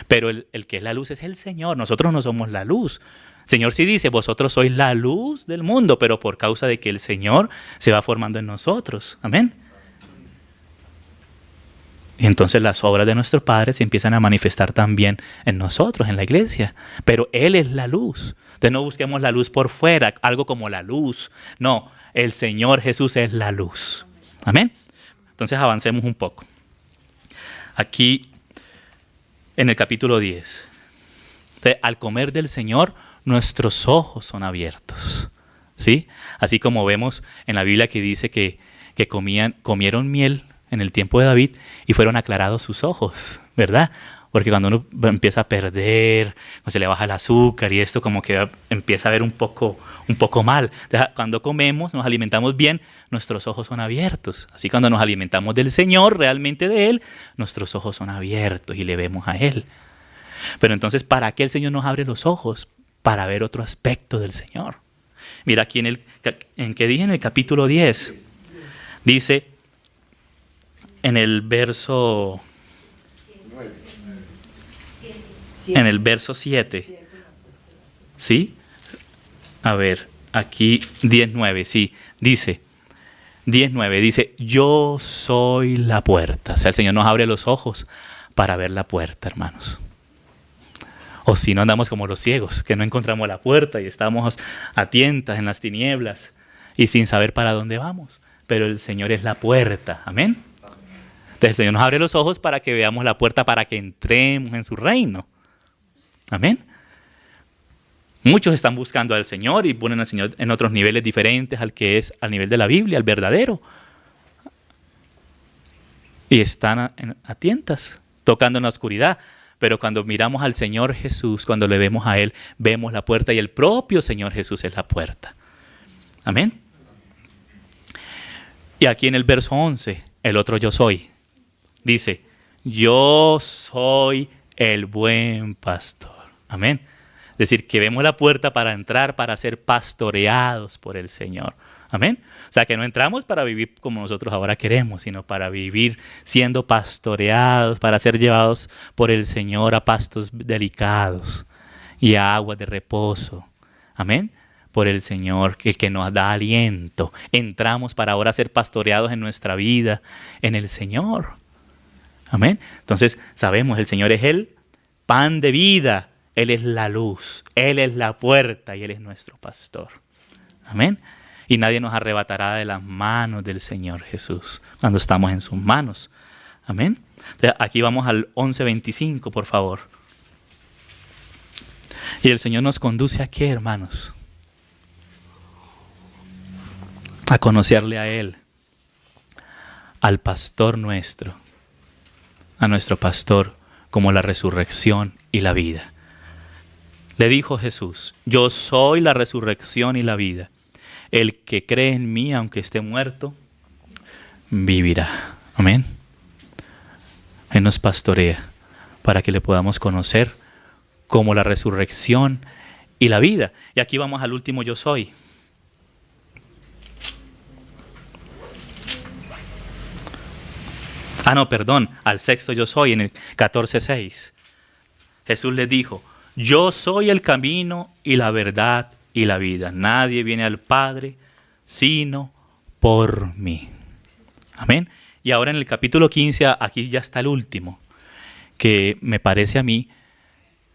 Pero el que es la luz es el Señor, nosotros no somos la luz. El Señor sí dice, vosotros sois la luz del mundo, pero por causa de que el Señor se va formando en nosotros. Amén. Y entonces las obras de nuestro Padre se empiezan a manifestar también en nosotros, en la iglesia. Pero Él es la luz. Entonces no busquemos la luz por fuera, algo como la luz. No, el Señor Jesús es la luz. Amén. Entonces avancemos un poco. Aquí en el capítulo 10. Entonces, al comer del Señor, nuestros ojos son abiertos, ¿sí? Así como vemos en la Biblia que dice que comieron miel en el tiempo de David y fueron aclarados sus ojos, ¿verdad? Porque cuando uno empieza a perder, cuando se le baja el azúcar y esto como que empieza a ver un poco mal. Entonces, cuando comemos, nos alimentamos bien, nuestros ojos son abiertos. Así cuando nos alimentamos del Señor, realmente de Él, nuestros ojos son abiertos y le vemos a Él. Pero entonces, ¿para qué el Señor nos abre los ojos? Para ver otro aspecto del Señor. Mira aquí en que dije en el capítulo 10, dice en el verso 7, ¿sí? A ver, aquí 10:9, sí, dice 10:9, dice, yo soy la puerta. O sea, el Señor nos abre los ojos para ver la puerta, hermanos. O si no, andamos como los ciegos, que no encontramos la puerta y estamos a tientas en las tinieblas y sin saber para dónde vamos. Pero el Señor es la puerta. Amén. Entonces el Señor nos abre los ojos para que veamos la puerta, para que entremos en su reino. Amén. Muchos están buscando al Señor y ponen al Señor en otros niveles diferentes al que es al nivel de la Biblia, al verdadero. Y están a tientas, tocando en la oscuridad. Pero cuando miramos al Señor Jesús, cuando le vemos a Él, vemos la puerta y el propio Señor Jesús es la puerta. Amén. Y aquí en el verso 11, el otro yo soy, dice, yo soy el buen pastor. Amén. Es decir, que vemos la puerta para entrar, para ser pastoreados por el Señor. Amén. O sea, que no entramos para vivir como nosotros ahora queremos, sino para vivir siendo pastoreados, para ser llevados por el Señor a pastos delicados y a aguas de reposo. Amén. Por el Señor, el que nos da aliento. Entramos para ahora ser pastoreados en nuestra vida, en el Señor. Amén. Entonces, sabemos, el Señor es el pan de vida. Él es la luz. Él es la puerta y Él es nuestro pastor. Amén. Y nadie nos arrebatará de las manos del Señor Jesús cuando estamos en sus manos. Amén. Entonces, aquí vamos al 11:25, por favor. Y el Señor nos conduce a ¿qué, hermanos? A conocerle a Él, al pastor nuestro, a nuestro pastor como la resurrección y la vida. Le dijo Jesús, yo soy la resurrección y la vida. El que cree en mí, aunque esté muerto, vivirá. Amén. Él nos pastorea para que le podamos conocer como la resurrección y la vida. Y aquí vamos al último yo soy. Al sexto yo soy, en el 14:6. Jesús les dijo, yo soy el camino y la verdad y la vida. Nadie viene al Padre sino por mí. Amén. Y ahora en el capítulo 15, aquí ya está el último, que me parece a mí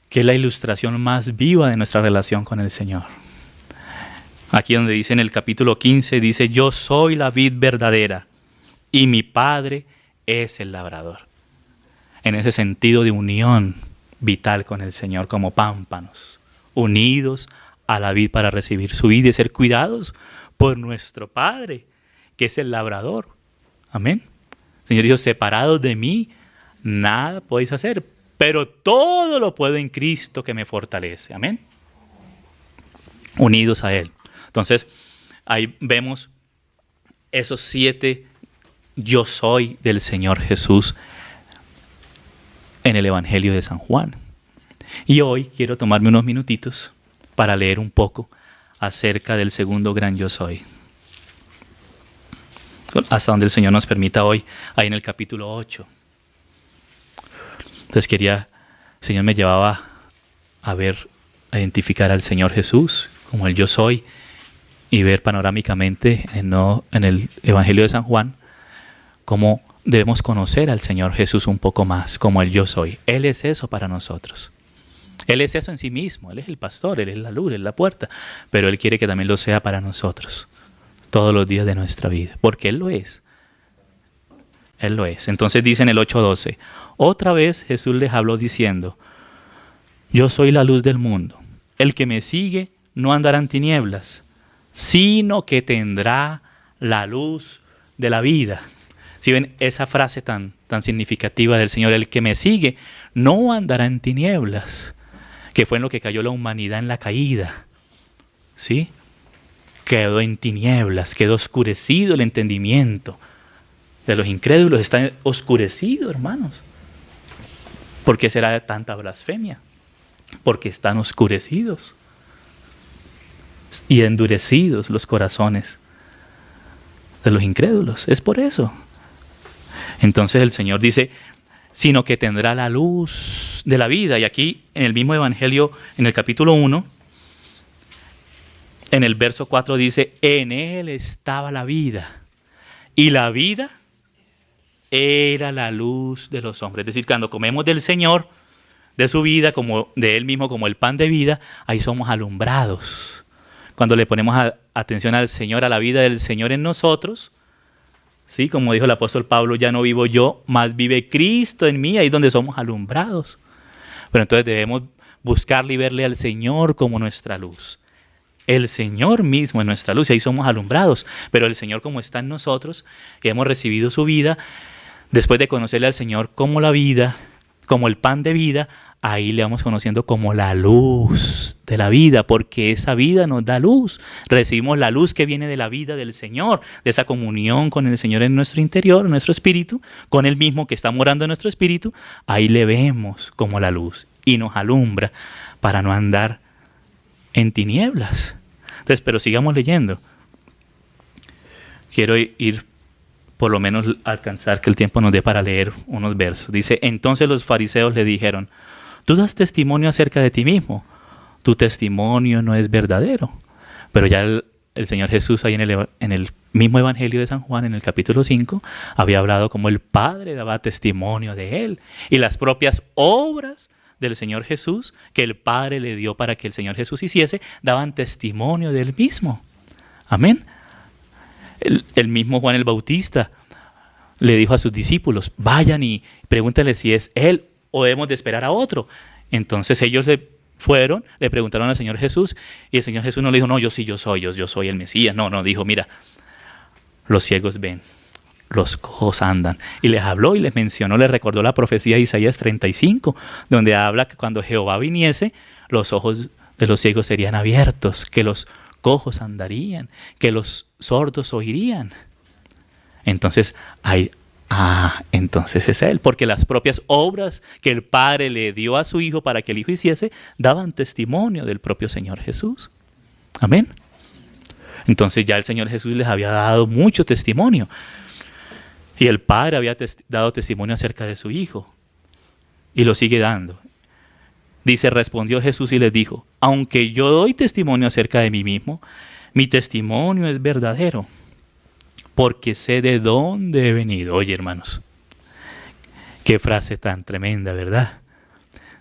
que es la ilustración más viva de nuestra relación con el Señor. Aquí donde dice en el capítulo 15, dice, yo soy la vid verdadera y mi Padre es el labrador. En ese sentido de unión vital con el Señor, como pámpanos, unidos a la vid para recibir su vida y ser cuidados por nuestro Padre, que es el labrador. Amén. El Señor dijo, separados de mí, nada podéis hacer, pero todo lo puedo en Cristo que me fortalece. Amén. Unidos a Él. Entonces, ahí vemos esos 7 yo soy del Señor Jesús en el Evangelio de San Juan. Y hoy quiero tomarme unos minutitos para leer un poco acerca del segundo gran yo soy. Hasta donde el Señor nos permita hoy, ahí en el capítulo 8. Entonces el Señor me llevaba a identificar al Señor Jesús como el yo soy y ver panorámicamente en el Evangelio de San Juan cómo debemos conocer al Señor Jesús un poco más, como el yo soy. Él es eso para nosotros. Él es eso en sí mismo. Él es el pastor, Él es la luz, Él es la puerta. Pero Él quiere que también lo sea para nosotros, todos los días de nuestra vida. Porque Él lo es. Él lo es. Entonces dice en el 8:12, otra vez Jesús les habló diciendo, yo soy la luz del mundo. El que me sigue no andará en tinieblas, sino que tendrá la luz de la vida. Si ven esa frase tan significativa del Señor, el que me sigue no andará en tinieblas, que fue en lo que cayó la humanidad en la caída. ¿Sí? Quedó en tinieblas, quedó oscurecido el entendimiento de los incrédulos, está oscurecido, hermanos. ¿Por qué será tanta blasfemia? Porque están oscurecidos y endurecidos los corazones de los incrédulos. Es por eso. Entonces el Señor dice, sino que tendrá la luz de la vida. Y aquí en el mismo Evangelio, en el capítulo 1, en el verso 4 dice, en Él estaba la vida. Y la vida era la luz de los hombres. Es decir, cuando comemos del Señor, de su vida, como de Él mismo, como el pan de vida, ahí somos alumbrados. Cuando le ponemos atención al Señor, a la vida del Señor en nosotros, ¿sí? Como dijo el apóstol Pablo, ya no vivo yo, mas vive Cristo en mí, ahí es donde somos alumbrados. Pero entonces debemos buscarle y verle al Señor como nuestra luz. El Señor mismo es nuestra luz y ahí somos alumbrados. Pero el Señor como está en nosotros y hemos recibido su vida, después de conocerle al Señor como la vida, como el pan de vida, ahí le vamos conociendo como la luz de la vida, porque esa vida nos da luz. Recibimos la luz que viene de la vida del Señor, de esa comunión con el Señor en nuestro interior, en nuestro espíritu, con Él mismo que está morando en nuestro espíritu. Ahí le vemos como la luz y nos alumbra para no andar en tinieblas. Entonces, pero sigamos leyendo. quiero ir por lo menos alcanzar que el tiempo nos dé para leer unos versos. Dice, entonces los fariseos le dijeron, tú das testimonio acerca de ti mismo, tu testimonio no es verdadero. Pero ya el Señor Jesús ahí en el mismo Evangelio de San Juan, en el capítulo 5, había hablado como el Padre daba testimonio de Él. Y las propias obras del Señor Jesús, que el Padre le dio para que el Señor Jesús hiciese, daban testimonio de Él mismo. Amén. El mismo Juan el Bautista le dijo a sus discípulos, vayan y pregúntenle si es Él o debemos de esperar a otro. Entonces ellos fueron, le preguntaron al Señor Jesús y el Señor Jesús no le dijo, no, yo soy el Mesías. No, dijo, mira, los ciegos ven, los cojos andan. Y les habló y les mencionó, les recordó la profecía de Isaías 35, donde habla que cuando Jehová viniese, los ojos de los ciegos serían abiertos, que los cojos andarían, que los sordos oirían. Entonces, entonces es Él, porque las propias obras que el Padre le dio a su Hijo para que el Hijo hiciese, daban testimonio del propio Señor Jesús. Amén. Entonces ya el Señor Jesús les había dado mucho testimonio. Y el Padre había dado testimonio acerca de su Hijo. Y lo sigue dando. Dice, respondió Jesús y les dijo, aunque yo doy testimonio acerca de mí mismo, mi testimonio es verdadero, porque sé de dónde he venido. Oye, hermanos, qué frase tan tremenda, ¿verdad?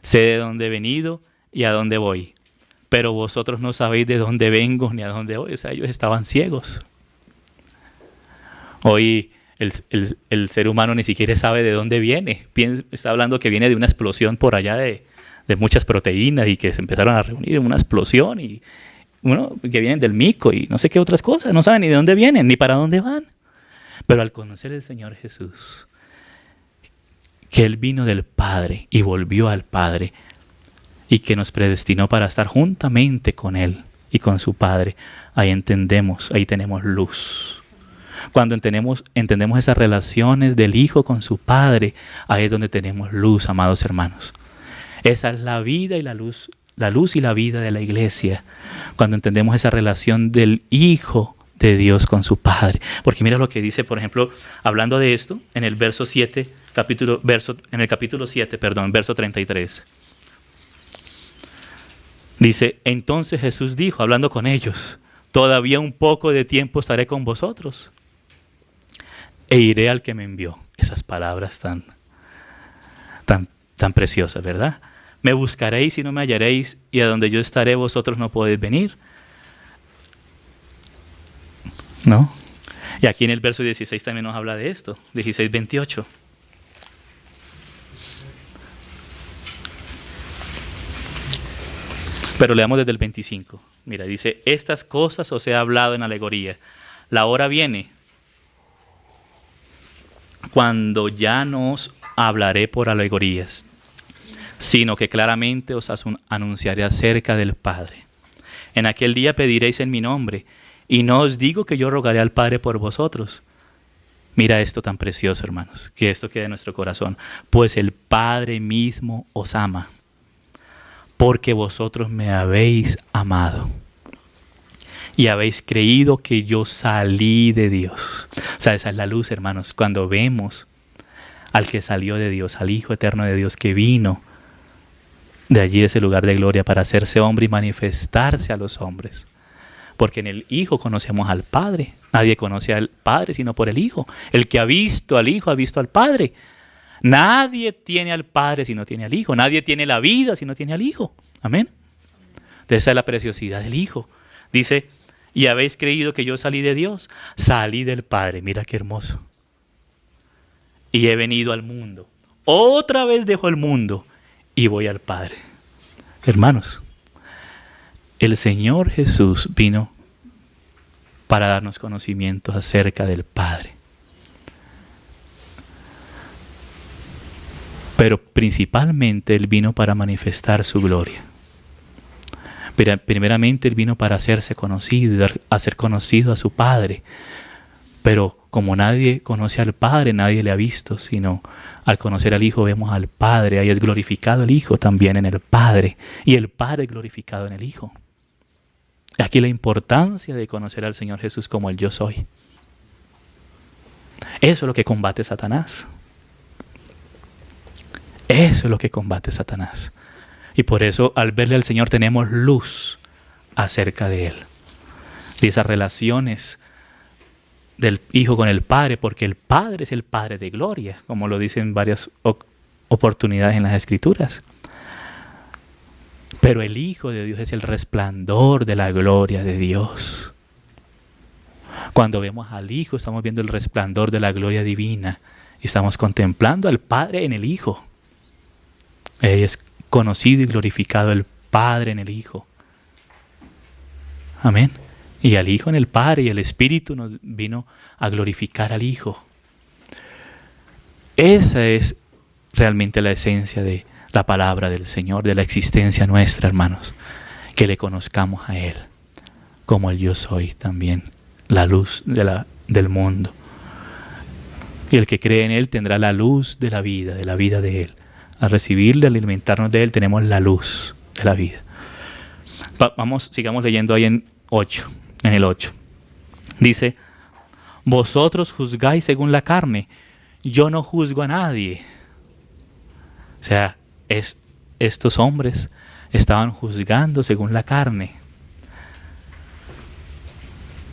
Sé de dónde he venido y a dónde voy, pero vosotros no sabéis de dónde vengo ni a dónde voy. O sea, ellos estaban ciegos. Hoy el ser humano ni siquiera sabe de dónde viene. Está hablando que viene de una explosión por allá de muchas proteínas y que se empezaron a reunir en una explosión y que vienen del mico y no sé qué otras cosas. No saben ni de dónde vienen ni para dónde van. Pero al conocer al Señor Jesús, que Él vino del Padre y volvió al Padre y que nos predestinó para estar juntamente con Él y con su Padre, ahí entendemos, ahí tenemos luz. Cuando entendemos esas relaciones del Hijo con su Padre, ahí es donde tenemos luz, amados hermanos. Esa es la vida y la luz y la vida de la iglesia. Cuando entendemos esa relación del Hijo de Dios con su Padre. Porque mira lo que dice, por ejemplo, hablando de esto, en el verso 7, en el capítulo 7, verso 33. Dice, entonces Jesús dijo, hablando con ellos, todavía un poco de tiempo estaré con vosotros e iré al que me envió. Esas palabras tan preciosas, ¿verdad? Me buscaréis y no me hallaréis, y a donde yo estaré vosotros no podéis venir. ¿No? Y aquí en el verso 16 también nos habla de esto, 16:28. Pero leamos desde el 25. Mira, dice, estas cosas os he hablado en alegoría. La hora viene cuando ya no os hablaré por alegorías, sino que claramente os anunciaré acerca del Padre. En aquel día pediréis en mi nombre, y no os digo que yo rogaré al Padre por vosotros. Mira esto tan precioso, hermanos, que esto quede en nuestro corazón. Pues el Padre mismo os ama, porque vosotros me habéis amado y habéis creído que yo salí de Dios. O sea, esa es la luz, hermanos, cuando vemos al que salió de Dios, al Hijo eterno de Dios que vino de allí, de ese lugar de gloria, para hacerse hombre y manifestarse a los hombres. Porque en el Hijo conocemos al Padre. Nadie conoce al Padre sino por el Hijo. El que ha visto al Hijo ha visto al Padre. Nadie tiene al Padre si no tiene al Hijo. Nadie tiene la vida si no tiene al Hijo. Amén. Esa es la preciosidad del Hijo. Dice, y habéis creído que yo salí de Dios. Salí del Padre. Mira qué hermoso. Y he venido al mundo. Otra vez dejo el mundo y voy al Padre. Hermanos, el Señor Jesús vino para darnos conocimientos acerca del Padre. Pero principalmente Él vino para manifestar su gloria. Primeramente Él vino para hacerse conocido, hacer conocido a su Padre. Pero como nadie conoce al Padre, nadie le ha visto, sino al conocer al Hijo vemos al Padre. Ahí es glorificado el Hijo también en el Padre. Y el Padre glorificado en el Hijo. Aquí la importancia de conocer al Señor Jesús como el yo soy. Eso es lo que combate Satanás. Eso es lo que combate Satanás. Y por eso al verle al Señor tenemos luz acerca de Él. De esas relaciones del Hijo con el Padre, porque el Padre es el Padre de gloria, como lo dicen varias oportunidades en las Escrituras. Pero el Hijo de Dios es el resplandor de la gloria de Dios. Cuando vemos al Hijo, estamos viendo el resplandor de la gloria divina y estamos contemplando al Padre en el Hijo. Es conocido y glorificado el Padre en el Hijo. Amén. Y al Hijo en el Padre, y el Espíritu nos vino a glorificar al Hijo. Esa es realmente la esencia de la palabra del Señor, de la existencia nuestra, hermanos. Que le conozcamos a Él, como el yo soy también, la luz del mundo. Y el que cree en Él tendrá la luz de la vida de Él. Al recibirle, al alimentarnos de Él, tenemos la luz de la vida. Sigamos leyendo ahí en el 8. Dice, vosotros juzgáis según la carne, yo no juzgo a nadie. O sea, estos hombres estaban juzgando según la carne.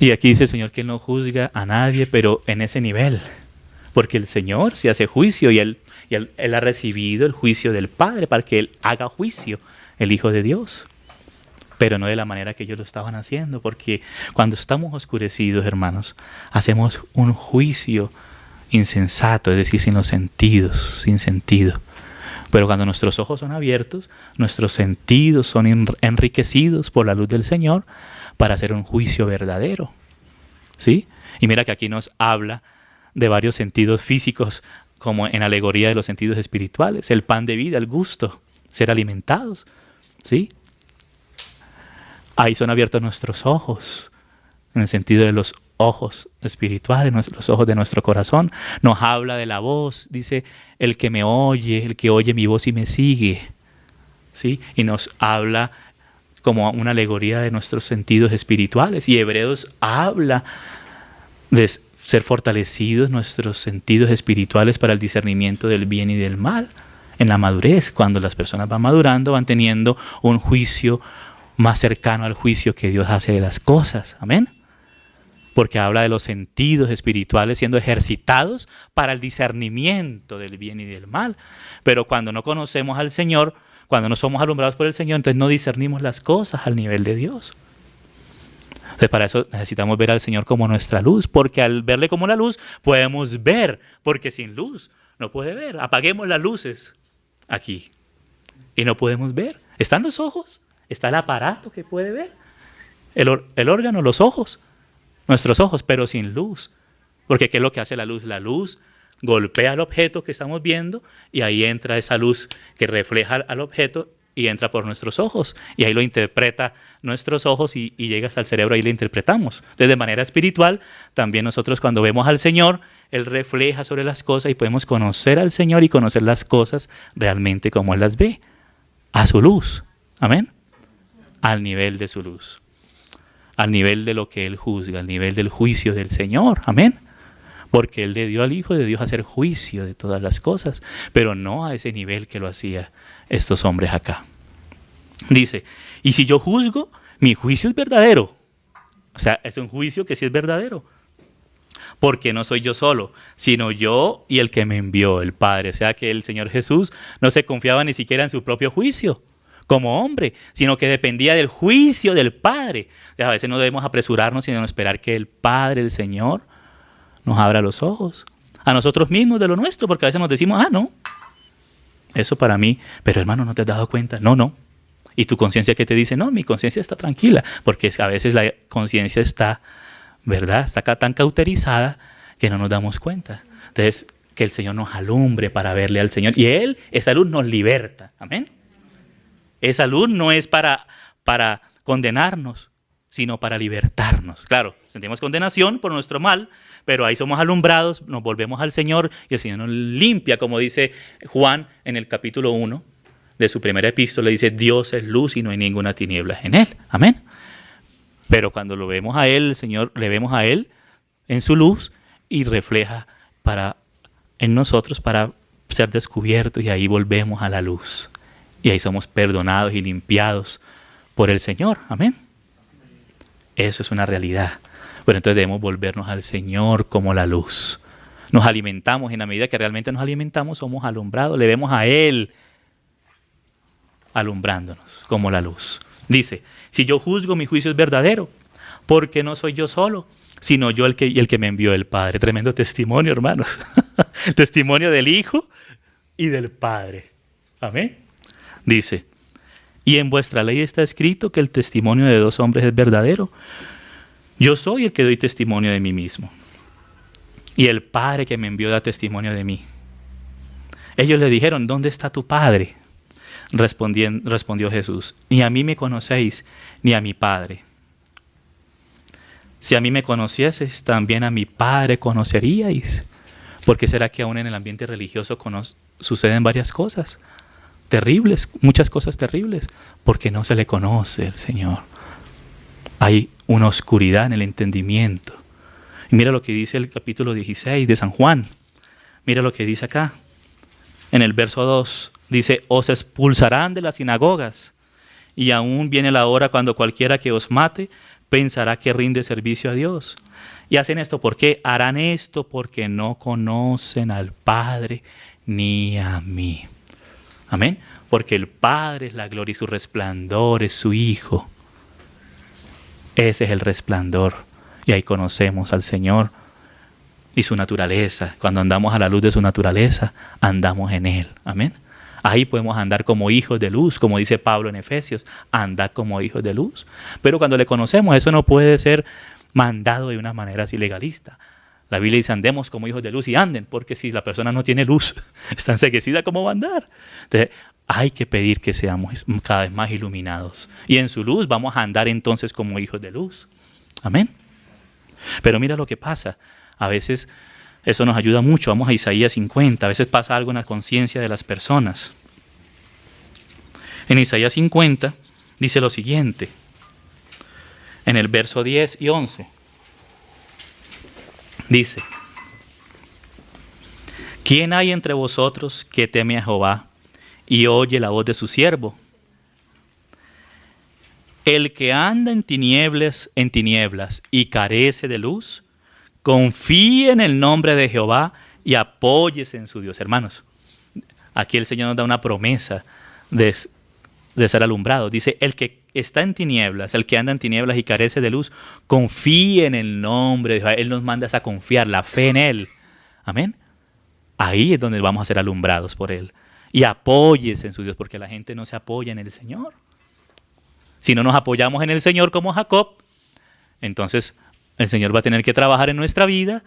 Y aquí dice el Señor que Él no juzga a nadie, pero en ese nivel. Porque el Señor se hace juicio y Él ha recibido el juicio del Padre para que Él haga juicio, el Hijo de Dios. Pero no de la manera que ellos lo estaban haciendo, porque cuando estamos oscurecidos, hermanos, hacemos un juicio insensato, es decir, sin los sentidos, sin sentido. Pero cuando nuestros ojos son abiertos, nuestros sentidos son enriquecidos por la luz del Señor para hacer un juicio verdadero. ¿Sí? Y mira que aquí nos habla de varios sentidos físicos, como en alegoría de los sentidos espirituales, el pan de vida, el gusto, ser alimentados. ¿Sí? Ahí son abiertos nuestros ojos, en el sentido de los ojos espirituales, los ojos de nuestro corazón. Nos habla de la voz, dice, el que me oye, el que oye mi voz y me sigue. ¿Sí? Y nos habla como una alegoría de nuestros sentidos espirituales. Y Hebreos habla de ser fortalecidos nuestros sentidos espirituales para el discernimiento del bien y del mal. En la madurez, cuando las personas van madurando, van teniendo un juicio más cercano al juicio que Dios hace de las cosas. Amén. Porque habla de los sentidos espirituales siendo ejercitados para el discernimiento del bien y del mal. Pero cuando no conocemos al Señor, cuando no somos alumbrados por el Señor, entonces no discernimos las cosas al nivel de Dios. Entonces para eso necesitamos ver al Señor como nuestra luz, porque al verle como la luz podemos ver, porque sin luz no puede ver. Apaguemos las luces aquí y no podemos ver. ¿Están los ojos? Está el aparato que puede ver, el órgano, los ojos, nuestros ojos, pero sin luz. Porque ¿qué es lo que hace la luz? La luz golpea al objeto que estamos viendo y ahí entra esa luz que refleja al objeto y entra por nuestros ojos. Y ahí lo interpreta nuestros ojos y llega hasta el cerebro, ahí lo interpretamos. Entonces, de manera espiritual, también nosotros cuando vemos al Señor, Él refleja sobre las cosas y podemos conocer al Señor y conocer las cosas realmente como Él las ve, a su luz. Amén. Al nivel de su luz, al nivel de lo que Él juzga, al nivel del juicio del Señor. Amén. Porque Él le dio al Hijo de Dios a hacer juicio de todas las cosas, pero no a ese nivel que lo hacía estos hombres acá. Dice, y si yo juzgo, mi juicio es verdadero. O sea, es un juicio que sí es verdadero. Porque no soy yo solo, sino yo y el que me envió, el Padre. O sea que el Señor Jesús no se confiaba ni siquiera en su propio juicio como hombre, sino que dependía del juicio del Padre. A veces no debemos apresurarnos, sino esperar que el Padre, el Señor, nos abra los ojos. A nosotros mismos de lo nuestro, porque a veces nos decimos, no, eso para mí, pero hermano, ¿no te has dado cuenta? No. Y tu conciencia que te dice, no, mi conciencia está tranquila, porque a veces la conciencia está, ¿verdad? Está acá tan cauterizada que no nos damos cuenta. Entonces, que el Señor nos alumbre para verle al Señor. Y Él, esa luz nos liberta. Amén. Esa luz no es para condenarnos, sino para libertarnos. Claro, sentimos condenación por nuestro mal, pero ahí somos alumbrados, nos volvemos al Señor y el Señor nos limpia, como dice Juan en el capítulo 1 de su primera epístola, dice, Dios es luz y no hay ninguna tiniebla en Él. Amén. Pero cuando lo vemos a Él, el Señor, le vemos a Él en su luz y refleja en nosotros para ser descubiertos, y ahí volvemos a la luz. Y ahí somos perdonados y limpiados por el Señor. Amén. Eso es una realidad. Pero entonces debemos volvernos al Señor como la luz. Nos alimentamos, en la medida que realmente nos alimentamos, somos alumbrados. Le vemos a Él alumbrándonos como la luz. Dice, si yo juzgo, mi juicio es verdadero, porque no soy yo solo, sino yo el que me envió el Padre. Tremendo testimonio, hermanos. Testimonio del Hijo y del Padre. Amén. Dice, y en vuestra ley está escrito que el testimonio de dos hombres es verdadero. Yo soy el que doy testimonio de mí mismo, y el Padre que me envió da testimonio de mí. Ellos le dijeron, ¿dónde está tu Padre? Respondió Jesús, ni a mí me conocéis, ni a mi Padre. Si a mí me conocieseis, también a mi Padre conoceríais. ¿Por qué será que aún en el ambiente religioso suceden varias cosas terribles, muchas cosas terribles? Porque no se le conoce al Señor. Hay una oscuridad en el entendimiento. Y mira lo que dice el capítulo 16 de San Juan. Mira lo que dice acá. En el verso 2 dice, os expulsarán de las sinagogas, y aún viene la hora cuando cualquiera que os mate pensará que rinde servicio a Dios. Y hacen esto, ¿por qué? Harán esto porque no conocen al Padre ni a mí. Amén. Porque el Padre es la gloria y su resplandor es su Hijo. Ese es el resplandor. Y ahí conocemos al Señor y su naturaleza. Cuando andamos a la luz de su naturaleza, andamos en Él. Amén. Ahí podemos andar como hijos de luz, como dice Pablo en Efesios, andar como hijos de luz. Pero cuando le conocemos, eso no puede ser mandado de una manera así legalista. La Biblia dice, andemos como hijos de luz y anden, porque si la persona no tiene luz, está enseguecida, ¿cómo va a andar? Entonces, hay que pedir que seamos cada vez más iluminados. Y en su luz vamos a andar entonces como hijos de luz. Amén. Pero mira lo que pasa. A veces eso nos ayuda mucho. Vamos a Isaías 50. A veces pasa algo en la conciencia de las personas. En Isaías 50 dice lo siguiente. En el verso 10 y 11. Dice, ¿quién hay entre vosotros que teme a Jehová y oye la voz de su siervo? El que anda en tinieblas y carece de luz, confíe en el nombre de Jehová y apóyese en su Dios. Hermanos, aquí el Señor nos da una promesa de ser alumbrado. Dice, el que está en tinieblas, el que anda en tinieblas y carece de luz, confíe en el nombre de Jehová. Él nos manda a confiar, la fe en Él. Amén. Ahí es donde vamos a ser alumbrados por Él. Y apóyese en su Dios, porque la gente no se apoya en el Señor. Si no nos apoyamos en el Señor como Jacob, entonces el Señor va a tener que trabajar en nuestra vida,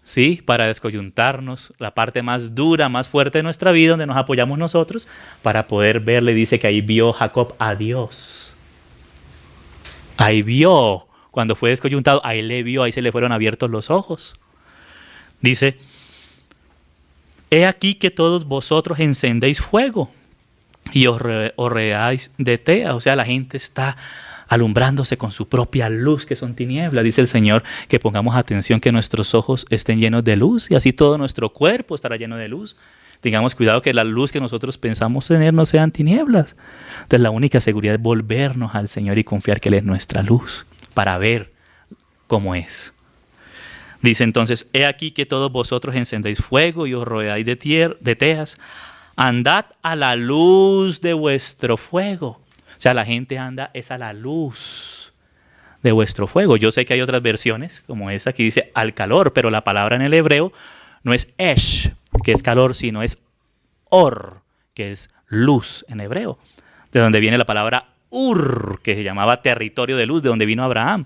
¿sí? Para descoyuntarnos la parte más dura, más fuerte de nuestra vida, donde nos apoyamos nosotros, para poder verle. Dice que ahí vio Jacob a Dios. Ahí vio, cuando fue descoyuntado, ahí le vio, ahí se le fueron abiertos los ojos. Dice, he aquí que todos vosotros encendéis fuego y os rodeáis de tea. O sea, la gente está alumbrándose con su propia luz, que son tinieblas. Dice el Señor que pongamos atención, que nuestros ojos estén llenos de luz, y así todo nuestro cuerpo estará lleno de luz. Tengamos cuidado que la luz que nosotros pensamos tener no sean tinieblas. Entonces la única seguridad es volvernos al Señor y confiar que Él es nuestra luz, para ver cómo es. Dice entonces, he aquí que todos vosotros encendéis fuego y os rodeáis de teas. Andad a la luz de vuestro fuego. O sea, la gente anda es a la luz de vuestro fuego. Yo sé que hay otras versiones, como esa que dice al calor, pero la palabra en el hebreo no es esh, que es calor, sino es or, que es luz en hebreo. De donde viene la palabra Ur, que se llamaba territorio de luz, de donde vino Abraham.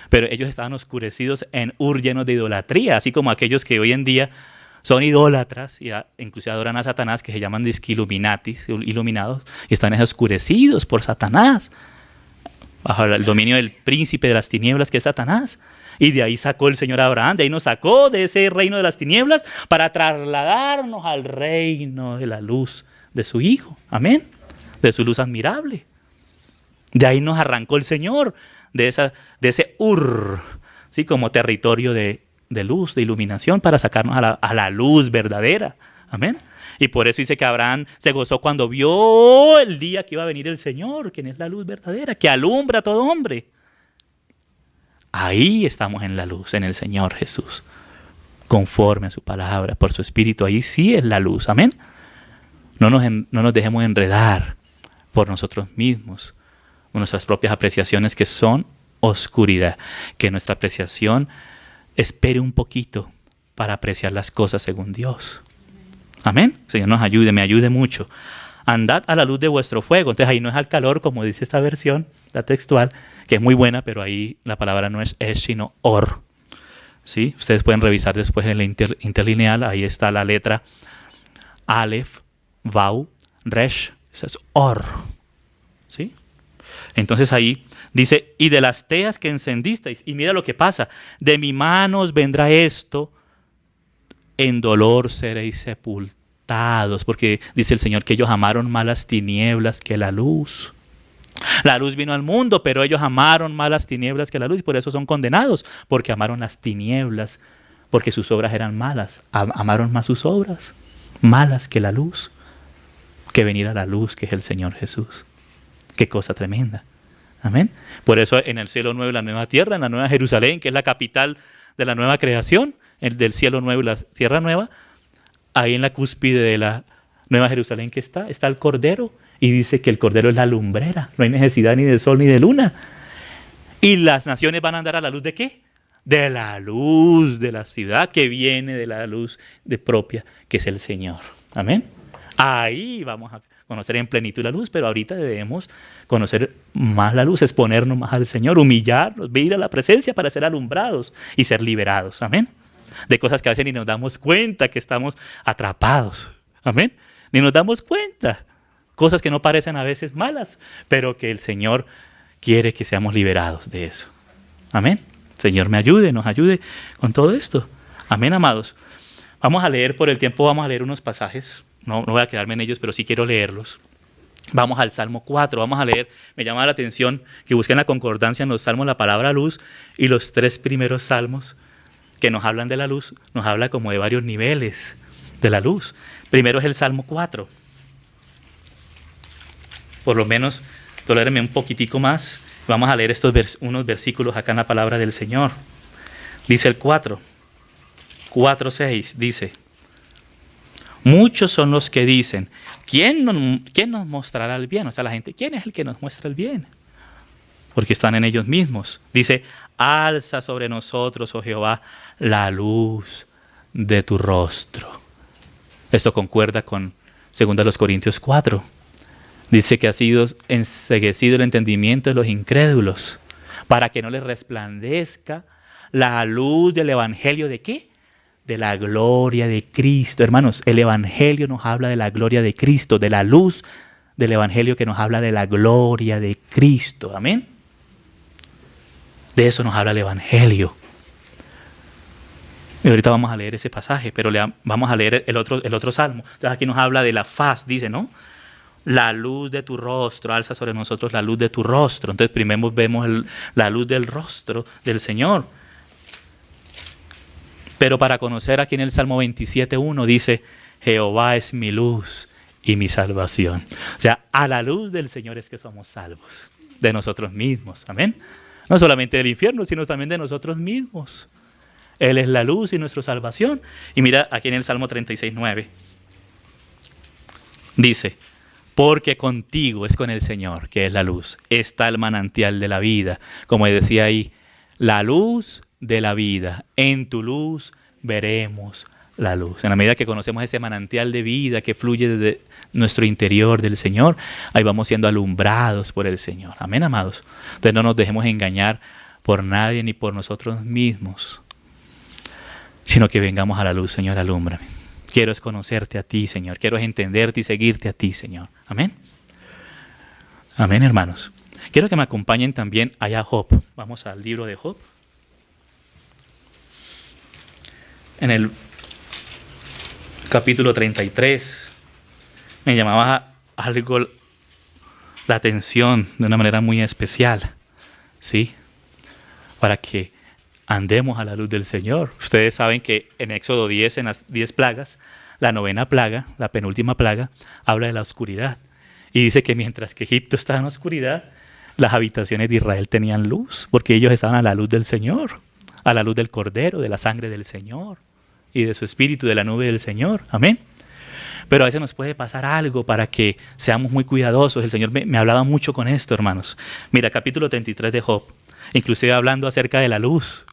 Pero ellos estaban oscurecidos en Ur, llenos de idolatría, así como aquellos que hoy en día son idólatras y incluso adoran a Satanás, que se llaman disquiluminatis, iluminados, y están oscurecidos por Satanás, bajo el dominio del príncipe de las tinieblas, que es Satanás. Y de ahí sacó el Señor a Abraham, de ahí nos sacó de ese reino de las tinieblas para trasladarnos al reino de la luz de su Hijo. Amén. De su luz admirable. De ahí nos arrancó el Señor, de ese Ur, ¿sí? Como territorio de de luz, de iluminación, para sacarnos a la luz verdadera. Amén. Y por eso dice que Abraham se gozó cuando vio el día que iba a venir el Señor, quien es la luz verdadera, que alumbra a todo hombre. Ahí estamos en la luz, en el Señor Jesús, conforme a su palabra, por su Espíritu. Ahí sí es la luz. Amén. No nos dejemos enredar por nosotros mismos, con nuestras propias apreciaciones que son oscuridad. Que nuestra apreciación espere un poquito para apreciar las cosas según Dios. Amén. Señor nos ayude, me ayude mucho. Andad a la luz de vuestro fuego. Entonces ahí no es al calor, como dice esta versión, la textual, que es muy buena, pero ahí la palabra no es sino or. ¿Sí? Ustedes pueden revisar después en la interlineal, ahí está la letra Aleph, Vau, Resh, esa es or. ¿Sí? Entonces ahí dice, y de las teas que encendisteis, y mira lo que pasa, de mi mano os vendrá esto, en dolor seréis sepultados, porque dice el Señor que ellos amaron más las tinieblas que la luz. La luz vino al mundo, pero ellos amaron más las tinieblas que la luz, y por eso son condenados, porque amaron las tinieblas, porque sus obras eran malas. Amaron más sus obras, malas que la luz, que venir a la luz, que es el Señor Jesús. Qué cosa tremenda. Amén. Por eso en el cielo nuevo y la nueva tierra, en la nueva Jerusalén, que es la capital de la nueva creación, el del cielo nuevo y la tierra nueva, ahí en la cúspide de la nueva Jerusalén que está el Cordero, y dice que el Cordero es la lumbrera, no hay necesidad ni de sol ni de luna. Y las naciones van a andar a la luz ¿de qué? De la luz de la ciudad, que viene de la luz de propia, que es el Señor. Amén. Ahí vamos a conocer en plenitud la luz, pero ahorita debemos conocer más la luz, exponernos más al Señor, humillarnos, ir a la presencia para ser alumbrados y ser liberados. Amén. De cosas que a veces ni nos damos cuenta que estamos atrapados. Amén. Ni nos damos cuenta. Cosas que no parecen a veces malas, pero que el Señor quiere que seamos liberados de eso. Amén. Señor me ayude, nos ayude con todo esto. Amén, amados. Vamos a leer, por el tiempo vamos a leer unos pasajes. No voy a quedarme en ellos, pero sí quiero leerlos. Vamos al Salmo 4, vamos a leer. Me llama la atención que busquen la concordancia en los salmos la palabra luz, y los 3 primeros salmos que nos hablan de la luz, nos habla como de varios niveles de la luz. Primero es el Salmo 4. Por lo menos, tolérenme un poquitico más. Vamos a leer unos versículos acá en la palabra del Señor. Dice el 4:6, dice: muchos son los que dicen, ¿quién nos mostrará el bien? O sea, la gente, ¿quién es el que nos muestra el bien? Porque están en ellos mismos. Dice, alza sobre nosotros, oh Jehová, la luz de tu rostro. Esto concuerda con 2 Corintios 4. Dice que ha sido enceguecido el entendimiento de los incrédulos, para que no les resplandezca la luz del evangelio ¿de qué? De la gloria de Cristo. Hermanos, el evangelio nos habla de la gloria de Cristo, de la luz del evangelio que nos habla de la gloria de Cristo. Amén. De eso nos habla el evangelio. Y ahorita vamos a leer ese pasaje, pero vamos a leer el otro salmo. Entonces aquí nos habla de la faz, dice, ¿no? La luz de tu rostro, alza sobre nosotros la luz de tu rostro. Entonces primero vemos la luz del rostro del Señor. Pero para conocer aquí en el Salmo 27:1 dice, Jehová es mi luz y mi salvación. O sea, a la luz del Señor es que somos salvos, de nosotros mismos. Amén. No solamente del infierno, sino también de nosotros mismos. Él es la luz y nuestra salvación. Y mira aquí en el Salmo 36:9. Dice, porque contigo, es con el Señor, que es la luz, está el manantial de la vida. Como decía ahí, la luz de la vida. En tu luz veremos la luz. En la medida que conocemos ese manantial de vida que fluye desde nuestro interior del Señor, ahí vamos siendo alumbrados por el Señor. Amén, amados. Entonces no nos dejemos engañar por nadie ni por nosotros mismos, sino que vengamos a la luz. Señor, alúmbrame. Quiero es conocerte a ti, Señor. Quiero es entenderte y seguirte a ti, Señor. Amén. Amén, hermanos. Quiero que me acompañen también allá a Job. Vamos al libro de Job. En el capítulo 33 me llamaba algo la atención de una manera muy especial, ¿sí? Para que andemos a la luz del Señor. Ustedes saben que en Éxodo 10, en las 10 plagas, la 9ª plaga, la penúltima plaga, habla de la oscuridad. Y dice que mientras que Egipto estaba en oscuridad, las habitaciones de Israel tenían luz, porque ellos estaban a la luz del Señor, a la luz del Cordero, de la sangre del Señor y de su Espíritu, de la nube del Señor. Amén. Pero a veces nos puede pasar algo para que seamos muy cuidadosos. El Señor me hablaba mucho con esto, hermanos. Mira, capítulo 33 de Job, inclusive hablando acerca de la luz,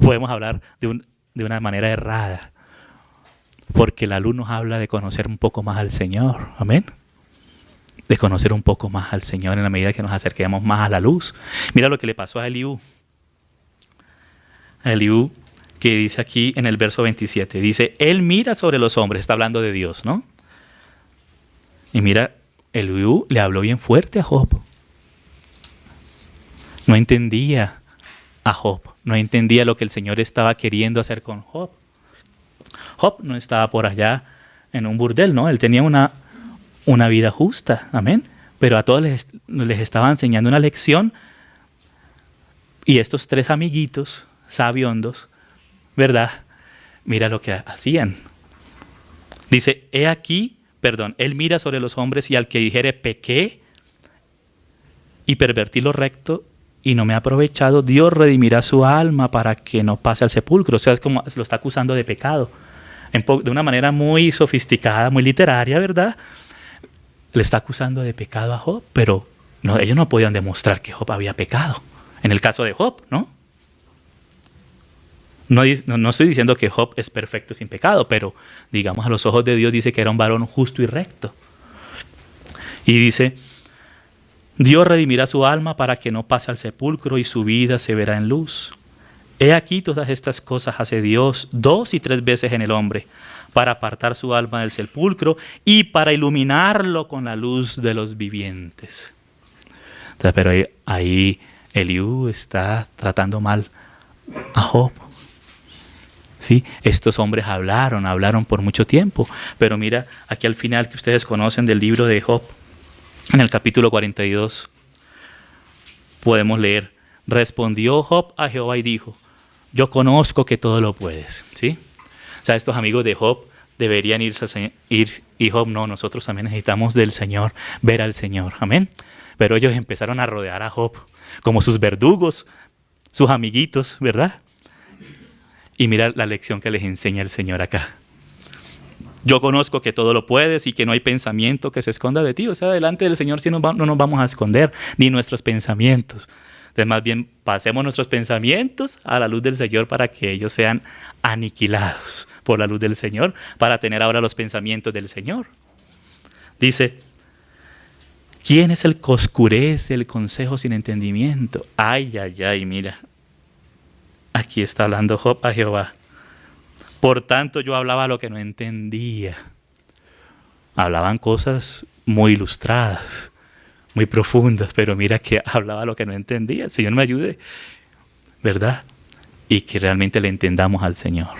podemos hablar de una manera errada, porque la luz nos habla de conocer un poco más al Señor. Amén. De conocer un poco más al Señor en la medida que nos acerquemos más a la luz. Mira lo que le pasó a Eliú. A Eliú, que dice aquí en el verso 27, dice, él mira sobre los hombres, está hablando de Dios, ¿no? Y mira, Eliú le habló bien fuerte a Job. No entendía a Job, no entendía lo que el Señor estaba queriendo hacer con Job. Job no estaba por allá en un burdel, ¿no? Él tenía una vida justa, amén. Pero a todos les estaba enseñando una lección. Y estos 3 amiguitos sabiondos, ¿verdad? Mira lo que hacían. Dice, él mira sobre los hombres y al que dijere pequé y pervertí lo recto y no me ha aprovechado, Dios redimirá su alma para que no pase al sepulcro. O sea, es como lo está acusando de pecado. De una manera muy sofisticada, muy literaria, ¿verdad? Le está acusando de pecado a Job, pero no, ellos no podían demostrar que Job había pecado. En el caso de Job, ¿no? No estoy diciendo que Job es perfecto sin pecado, pero digamos a los ojos de Dios dice que era un varón justo y recto. Y dice, Dios redimirá su alma para que no pase al sepulcro y su vida se verá en luz. He aquí todas estas cosas hace Dios 2 y 3 veces en el hombre, para apartar su alma del sepulcro y para iluminarlo con la luz de los vivientes. Entonces, pero ahí Eliú está tratando mal a Job. ¿Sí? Estos hombres hablaron por mucho tiempo, pero mira, aquí al final que ustedes conocen del libro de Job, en el capítulo 42, podemos leer, respondió Job a Jehová y dijo, yo conozco que todo lo puedes. ¿Sí? O sea, estos amigos de Job deberían ir y Job no, nosotros también necesitamos del Señor, ver al Señor. Amén. Pero ellos empezaron a rodear a Job como sus verdugos, sus amiguitos, ¿verdad? Y mira la lección que les enseña el Señor acá. Yo conozco que todo lo puedes y que no hay pensamiento que se esconda de ti. O sea, delante del Señor sí no nos vamos a esconder, ni nuestros pensamientos. Entonces, más bien, pasemos nuestros pensamientos a la luz del Señor para que ellos sean aniquilados por la luz del Señor, para tener ahora los pensamientos del Señor. Dice, ¿quién es el que oscurece el consejo sin entendimiento? Ay, ay, ay, mira. Aquí está hablando Job a Jehová. Por tanto, yo hablaba lo que no entendía. Hablaban cosas muy ilustradas, muy profundas, pero mira que hablaba lo que no entendía. El Señor me ayude, ¿verdad? Y que realmente le entendamos al Señor.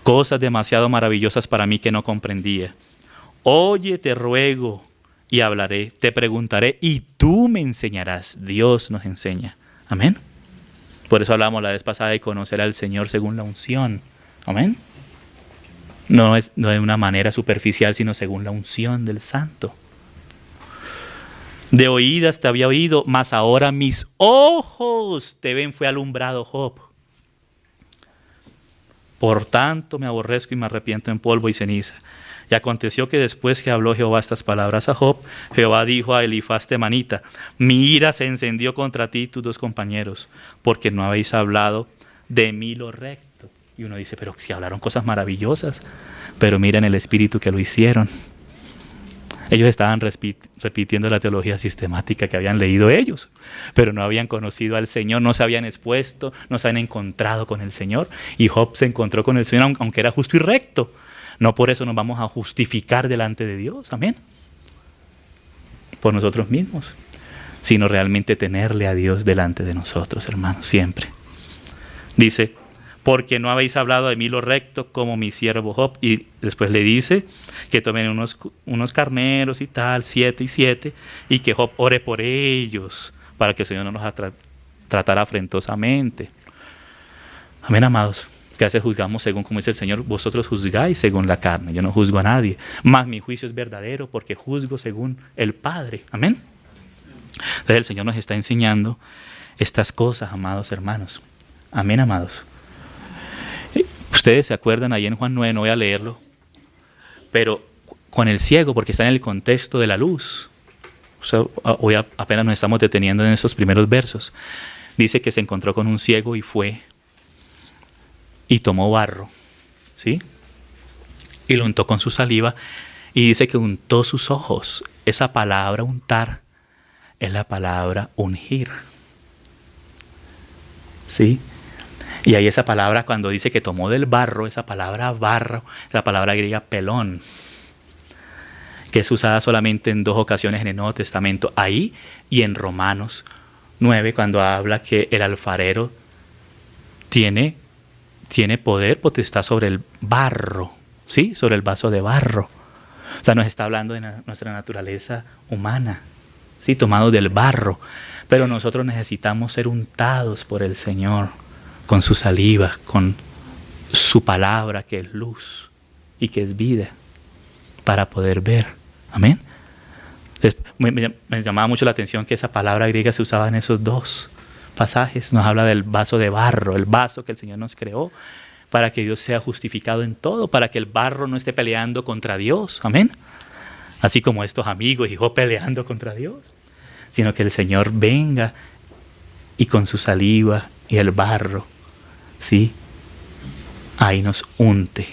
Cosas demasiado maravillosas para mí que no comprendía. Oye, te ruego y hablaré, te preguntaré y tú me enseñarás. Dios nos enseña. Amén. Por eso hablamos la vez pasada de conocer al Señor según la unción. Amén. No es de una manera superficial, sino según la unción del Santo. De oídas te había oído, mas ahora mis ojos te ven, fue alumbrado Job. Por tanto me aborrezco y me arrepiento en polvo y ceniza. Y aconteció que después que habló Jehová estas palabras a Job, Jehová dijo a Elifaz temanita, mi ira se encendió contra ti y tus 2 compañeros, porque no habéis hablado de mí lo recto. Y uno dice, pero si hablaron cosas maravillosas, pero miren el espíritu que lo hicieron. Ellos estaban repitiendo la teología sistemática que habían leído ellos, pero no habían conocido al Señor, no se habían expuesto, no se habían encontrado con el Señor. Y Job se encontró con el Señor, aunque era justo y recto. No por eso nos vamos a justificar delante de Dios, amén, por nosotros mismos, sino realmente tenerle a Dios delante de nosotros, hermanos, siempre. Dice, porque no habéis hablado de mí lo recto como mi siervo Job. Y después le dice que tomen unos carneros y tal, 7 y 7, y que Job ore por ellos, para que el Señor no los tratar afrentosamente. Amén, amados. Que a veces juzgamos según como dice el Señor, vosotros juzgáis según la carne, yo no juzgo a nadie, mas mi juicio es verdadero porque juzgo según el Padre. Amén. Entonces el Señor nos está enseñando estas cosas, amados hermanos. Amén, amados. Ustedes se acuerdan ahí en Juan 9, no voy a leerlo, pero con el ciego, porque está en el contexto de la luz. O sea, hoy apenas nos estamos deteniendo en esos primeros versos. Dice que se encontró con un ciego y fue y tomó barro, ¿sí? Y lo untó con su saliva y dice que untó sus ojos. Esa palabra untar es la palabra ungir, ¿sí? Y ahí esa palabra cuando dice que tomó del barro, esa palabra barro, la palabra griega pelón, que es usada solamente en 2 ocasiones en el Nuevo Testamento, ahí y en Romanos 9, cuando habla que el alfarero tiene poder, potestad sobre el barro, ¿sí? Sobre el vaso de barro. O sea, nos está hablando de nuestra naturaleza humana, ¿sí? Tomado del barro. Pero nosotros necesitamos ser untados por el Señor, con su saliva, con su palabra que es luz y que es vida, para poder ver. Amén. Me llamaba mucho la atención que esa palabra griega se usaba en esos 2 pasajes. Nos habla del vaso de barro, el vaso que el Señor nos creó para que Dios sea justificado en todo, para que el barro no esté peleando contra Dios. Amén. Así como estos amigos y Job peleando contra Dios, sino que el Señor venga y con su saliva y el barro, ¿sí? Ahí nos unte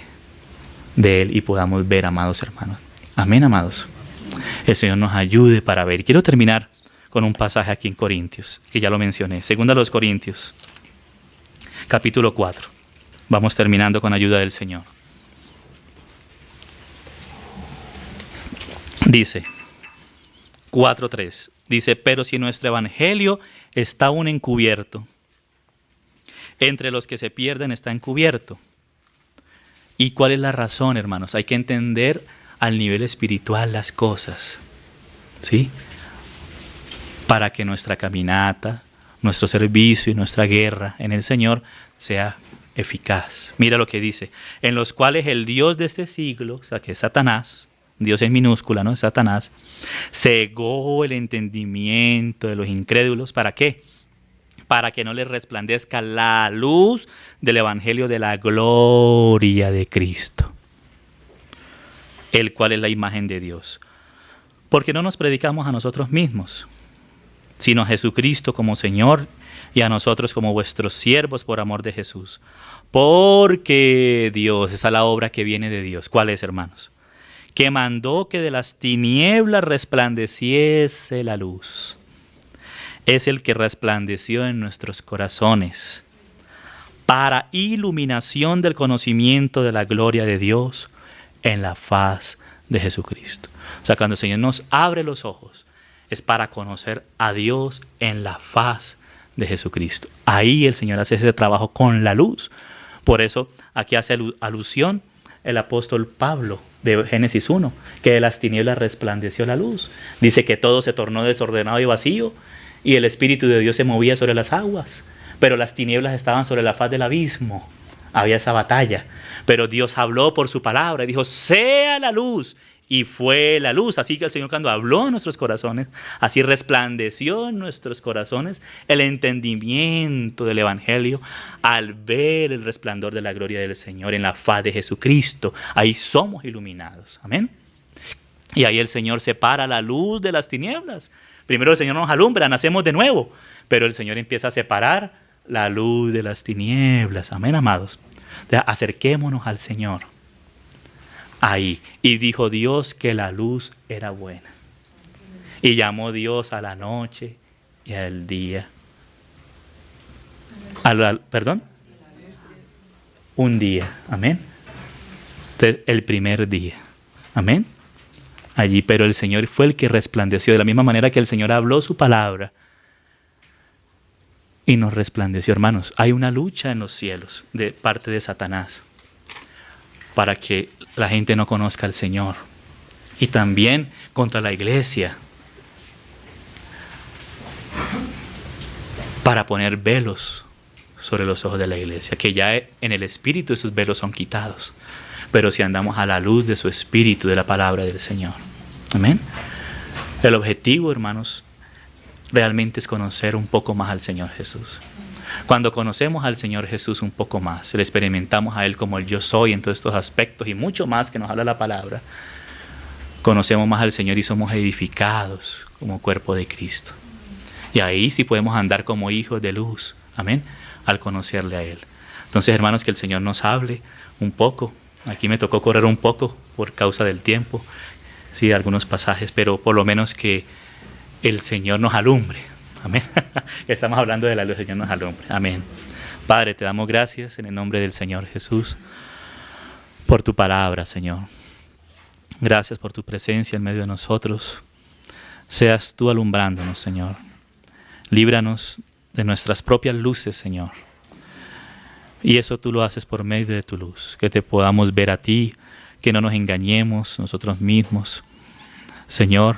de Él y podamos ver, amados hermanos. Amén, amados. El Señor nos ayude para ver. Quiero terminar con un pasaje aquí en Corintios, que ya lo mencioné. Segunda a los Corintios, capítulo 4. Vamos terminando con ayuda del Señor. Dice, 4:3. Dice, pero si nuestro evangelio está aún encubierto, entre los que se pierden está encubierto. ¿Y cuál es la razón, hermanos? Hay que entender al nivel espiritual las cosas, ¿sí? Para que nuestra caminata, nuestro servicio y nuestra guerra en el Señor sea eficaz. Mira lo que dice, en los cuales el Dios de este siglo, o sea que es Satanás, Dios en minúscula, ¿no? Satanás, cegó el entendimiento de los incrédulos. ¿Para qué? Para que no les resplandezca la luz del evangelio de la gloria de Cristo, el cual es la imagen de Dios. Porque no nos predicamos a nosotros mismos, sino a Jesucristo como Señor y a nosotros como vuestros siervos por amor de Jesús. Porque Dios, esa es la obra que viene de Dios. ¿Cuál es, hermanos? Que mandó que de las tinieblas resplandeciese la luz. Es el que resplandeció en nuestros corazones para iluminación del conocimiento de la gloria de Dios en la faz de Jesucristo. O sea, cuando el Señor nos abre los ojos, es para conocer a Dios en la faz de Jesucristo. Ahí el Señor hace ese trabajo con la luz. Por eso aquí hace alusión el apóstol Pablo de Génesis 1, que de las tinieblas resplandeció la luz. Dice que todo se tornó desordenado y vacío y el Espíritu de Dios se movía sobre las aguas, pero las tinieblas estaban sobre la faz del abismo. Había esa batalla, pero Dios habló por su palabra y dijo, sea la luz, y fue la luz. Así que el Señor, cuando habló en nuestros corazones, así resplandeció en nuestros corazones el entendimiento del evangelio al ver el resplandor de la gloria del Señor en la faz de Jesucristo. Ahí somos iluminados. Amén. Y ahí el Señor separa la luz de las tinieblas. Primero el Señor nos alumbra, nacemos de nuevo, pero el Señor empieza a separar la luz de las tinieblas. Amén, amados. Entonces, acerquémonos al Señor. Ahí. Y dijo Dios que la luz era buena. Y llamó Dios a la noche y al día. ¿Perdón? Un día. Amén. Entonces, el primer día. Amén. Allí, pero el Señor fue el que resplandeció. De la misma manera que el Señor habló su palabra y nos resplandeció. Hermanos, hay una lucha en los cielos de parte de Satanás para que la gente no conozca al Señor. Y también contra la iglesia, para poner velos sobre los ojos de la iglesia, que ya en el Espíritu esos velos son quitados, pero si andamos a la luz de su Espíritu, de la palabra del Señor. Amén. El objetivo, hermanos, realmente es conocer un poco más al Señor Jesús. Cuando conocemos al Señor Jesús un poco más, le experimentamos a Él como el yo soy en todos estos aspectos y mucho más que nos habla la palabra, conocemos más al Señor y somos edificados como cuerpo de Cristo. Y ahí sí podemos andar como hijos de luz, amén, al conocerle a Él. Entonces, hermanos, que el Señor nos hable un poco. Aquí me tocó correr un poco por causa del tiempo, sí, algunos pasajes, pero por lo menos que el Señor nos alumbre. Amén. Estamos hablando de la luz, el Señor nos alumbre. Amén. Padre, te damos gracias en el nombre del Señor Jesús por tu palabra, Señor. Gracias por tu presencia en medio de nosotros. Seas tú alumbrándonos, Señor. Líbranos de nuestras propias luces, Señor. Y eso tú lo haces por medio de tu luz. Que te podamos ver a ti, que no nos engañemos nosotros mismos, Señor,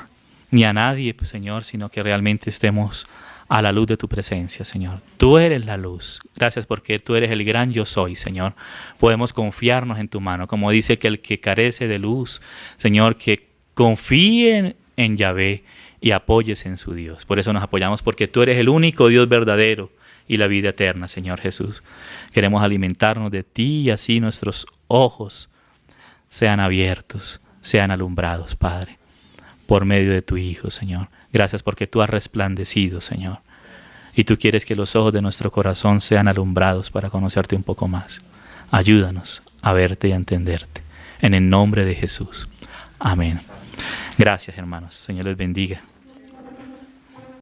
ni a nadie, Señor, sino que realmente estemos a la luz de tu presencia, Señor. Tú eres la luz. Gracias porque tú eres el gran yo soy, Señor. Podemos confiarnos en tu mano. Como dice que el que carece de luz, Señor, que confíe en Yahvé y apóyese en su Dios. Por eso nos apoyamos, porque tú eres el único Dios verdadero y la vida eterna, Señor Jesús. Queremos alimentarnos de ti y así nuestros ojos sean abiertos, sean alumbrados, Padre, por medio de tu Hijo, Señor. Gracias porque tú has resplandecido, Señor. Y tú quieres que los ojos de nuestro corazón sean alumbrados para conocerte un poco más. Ayúdanos a verte y a entenderte. En el nombre de Jesús. Amén. Gracias, hermanos. Señor les bendiga.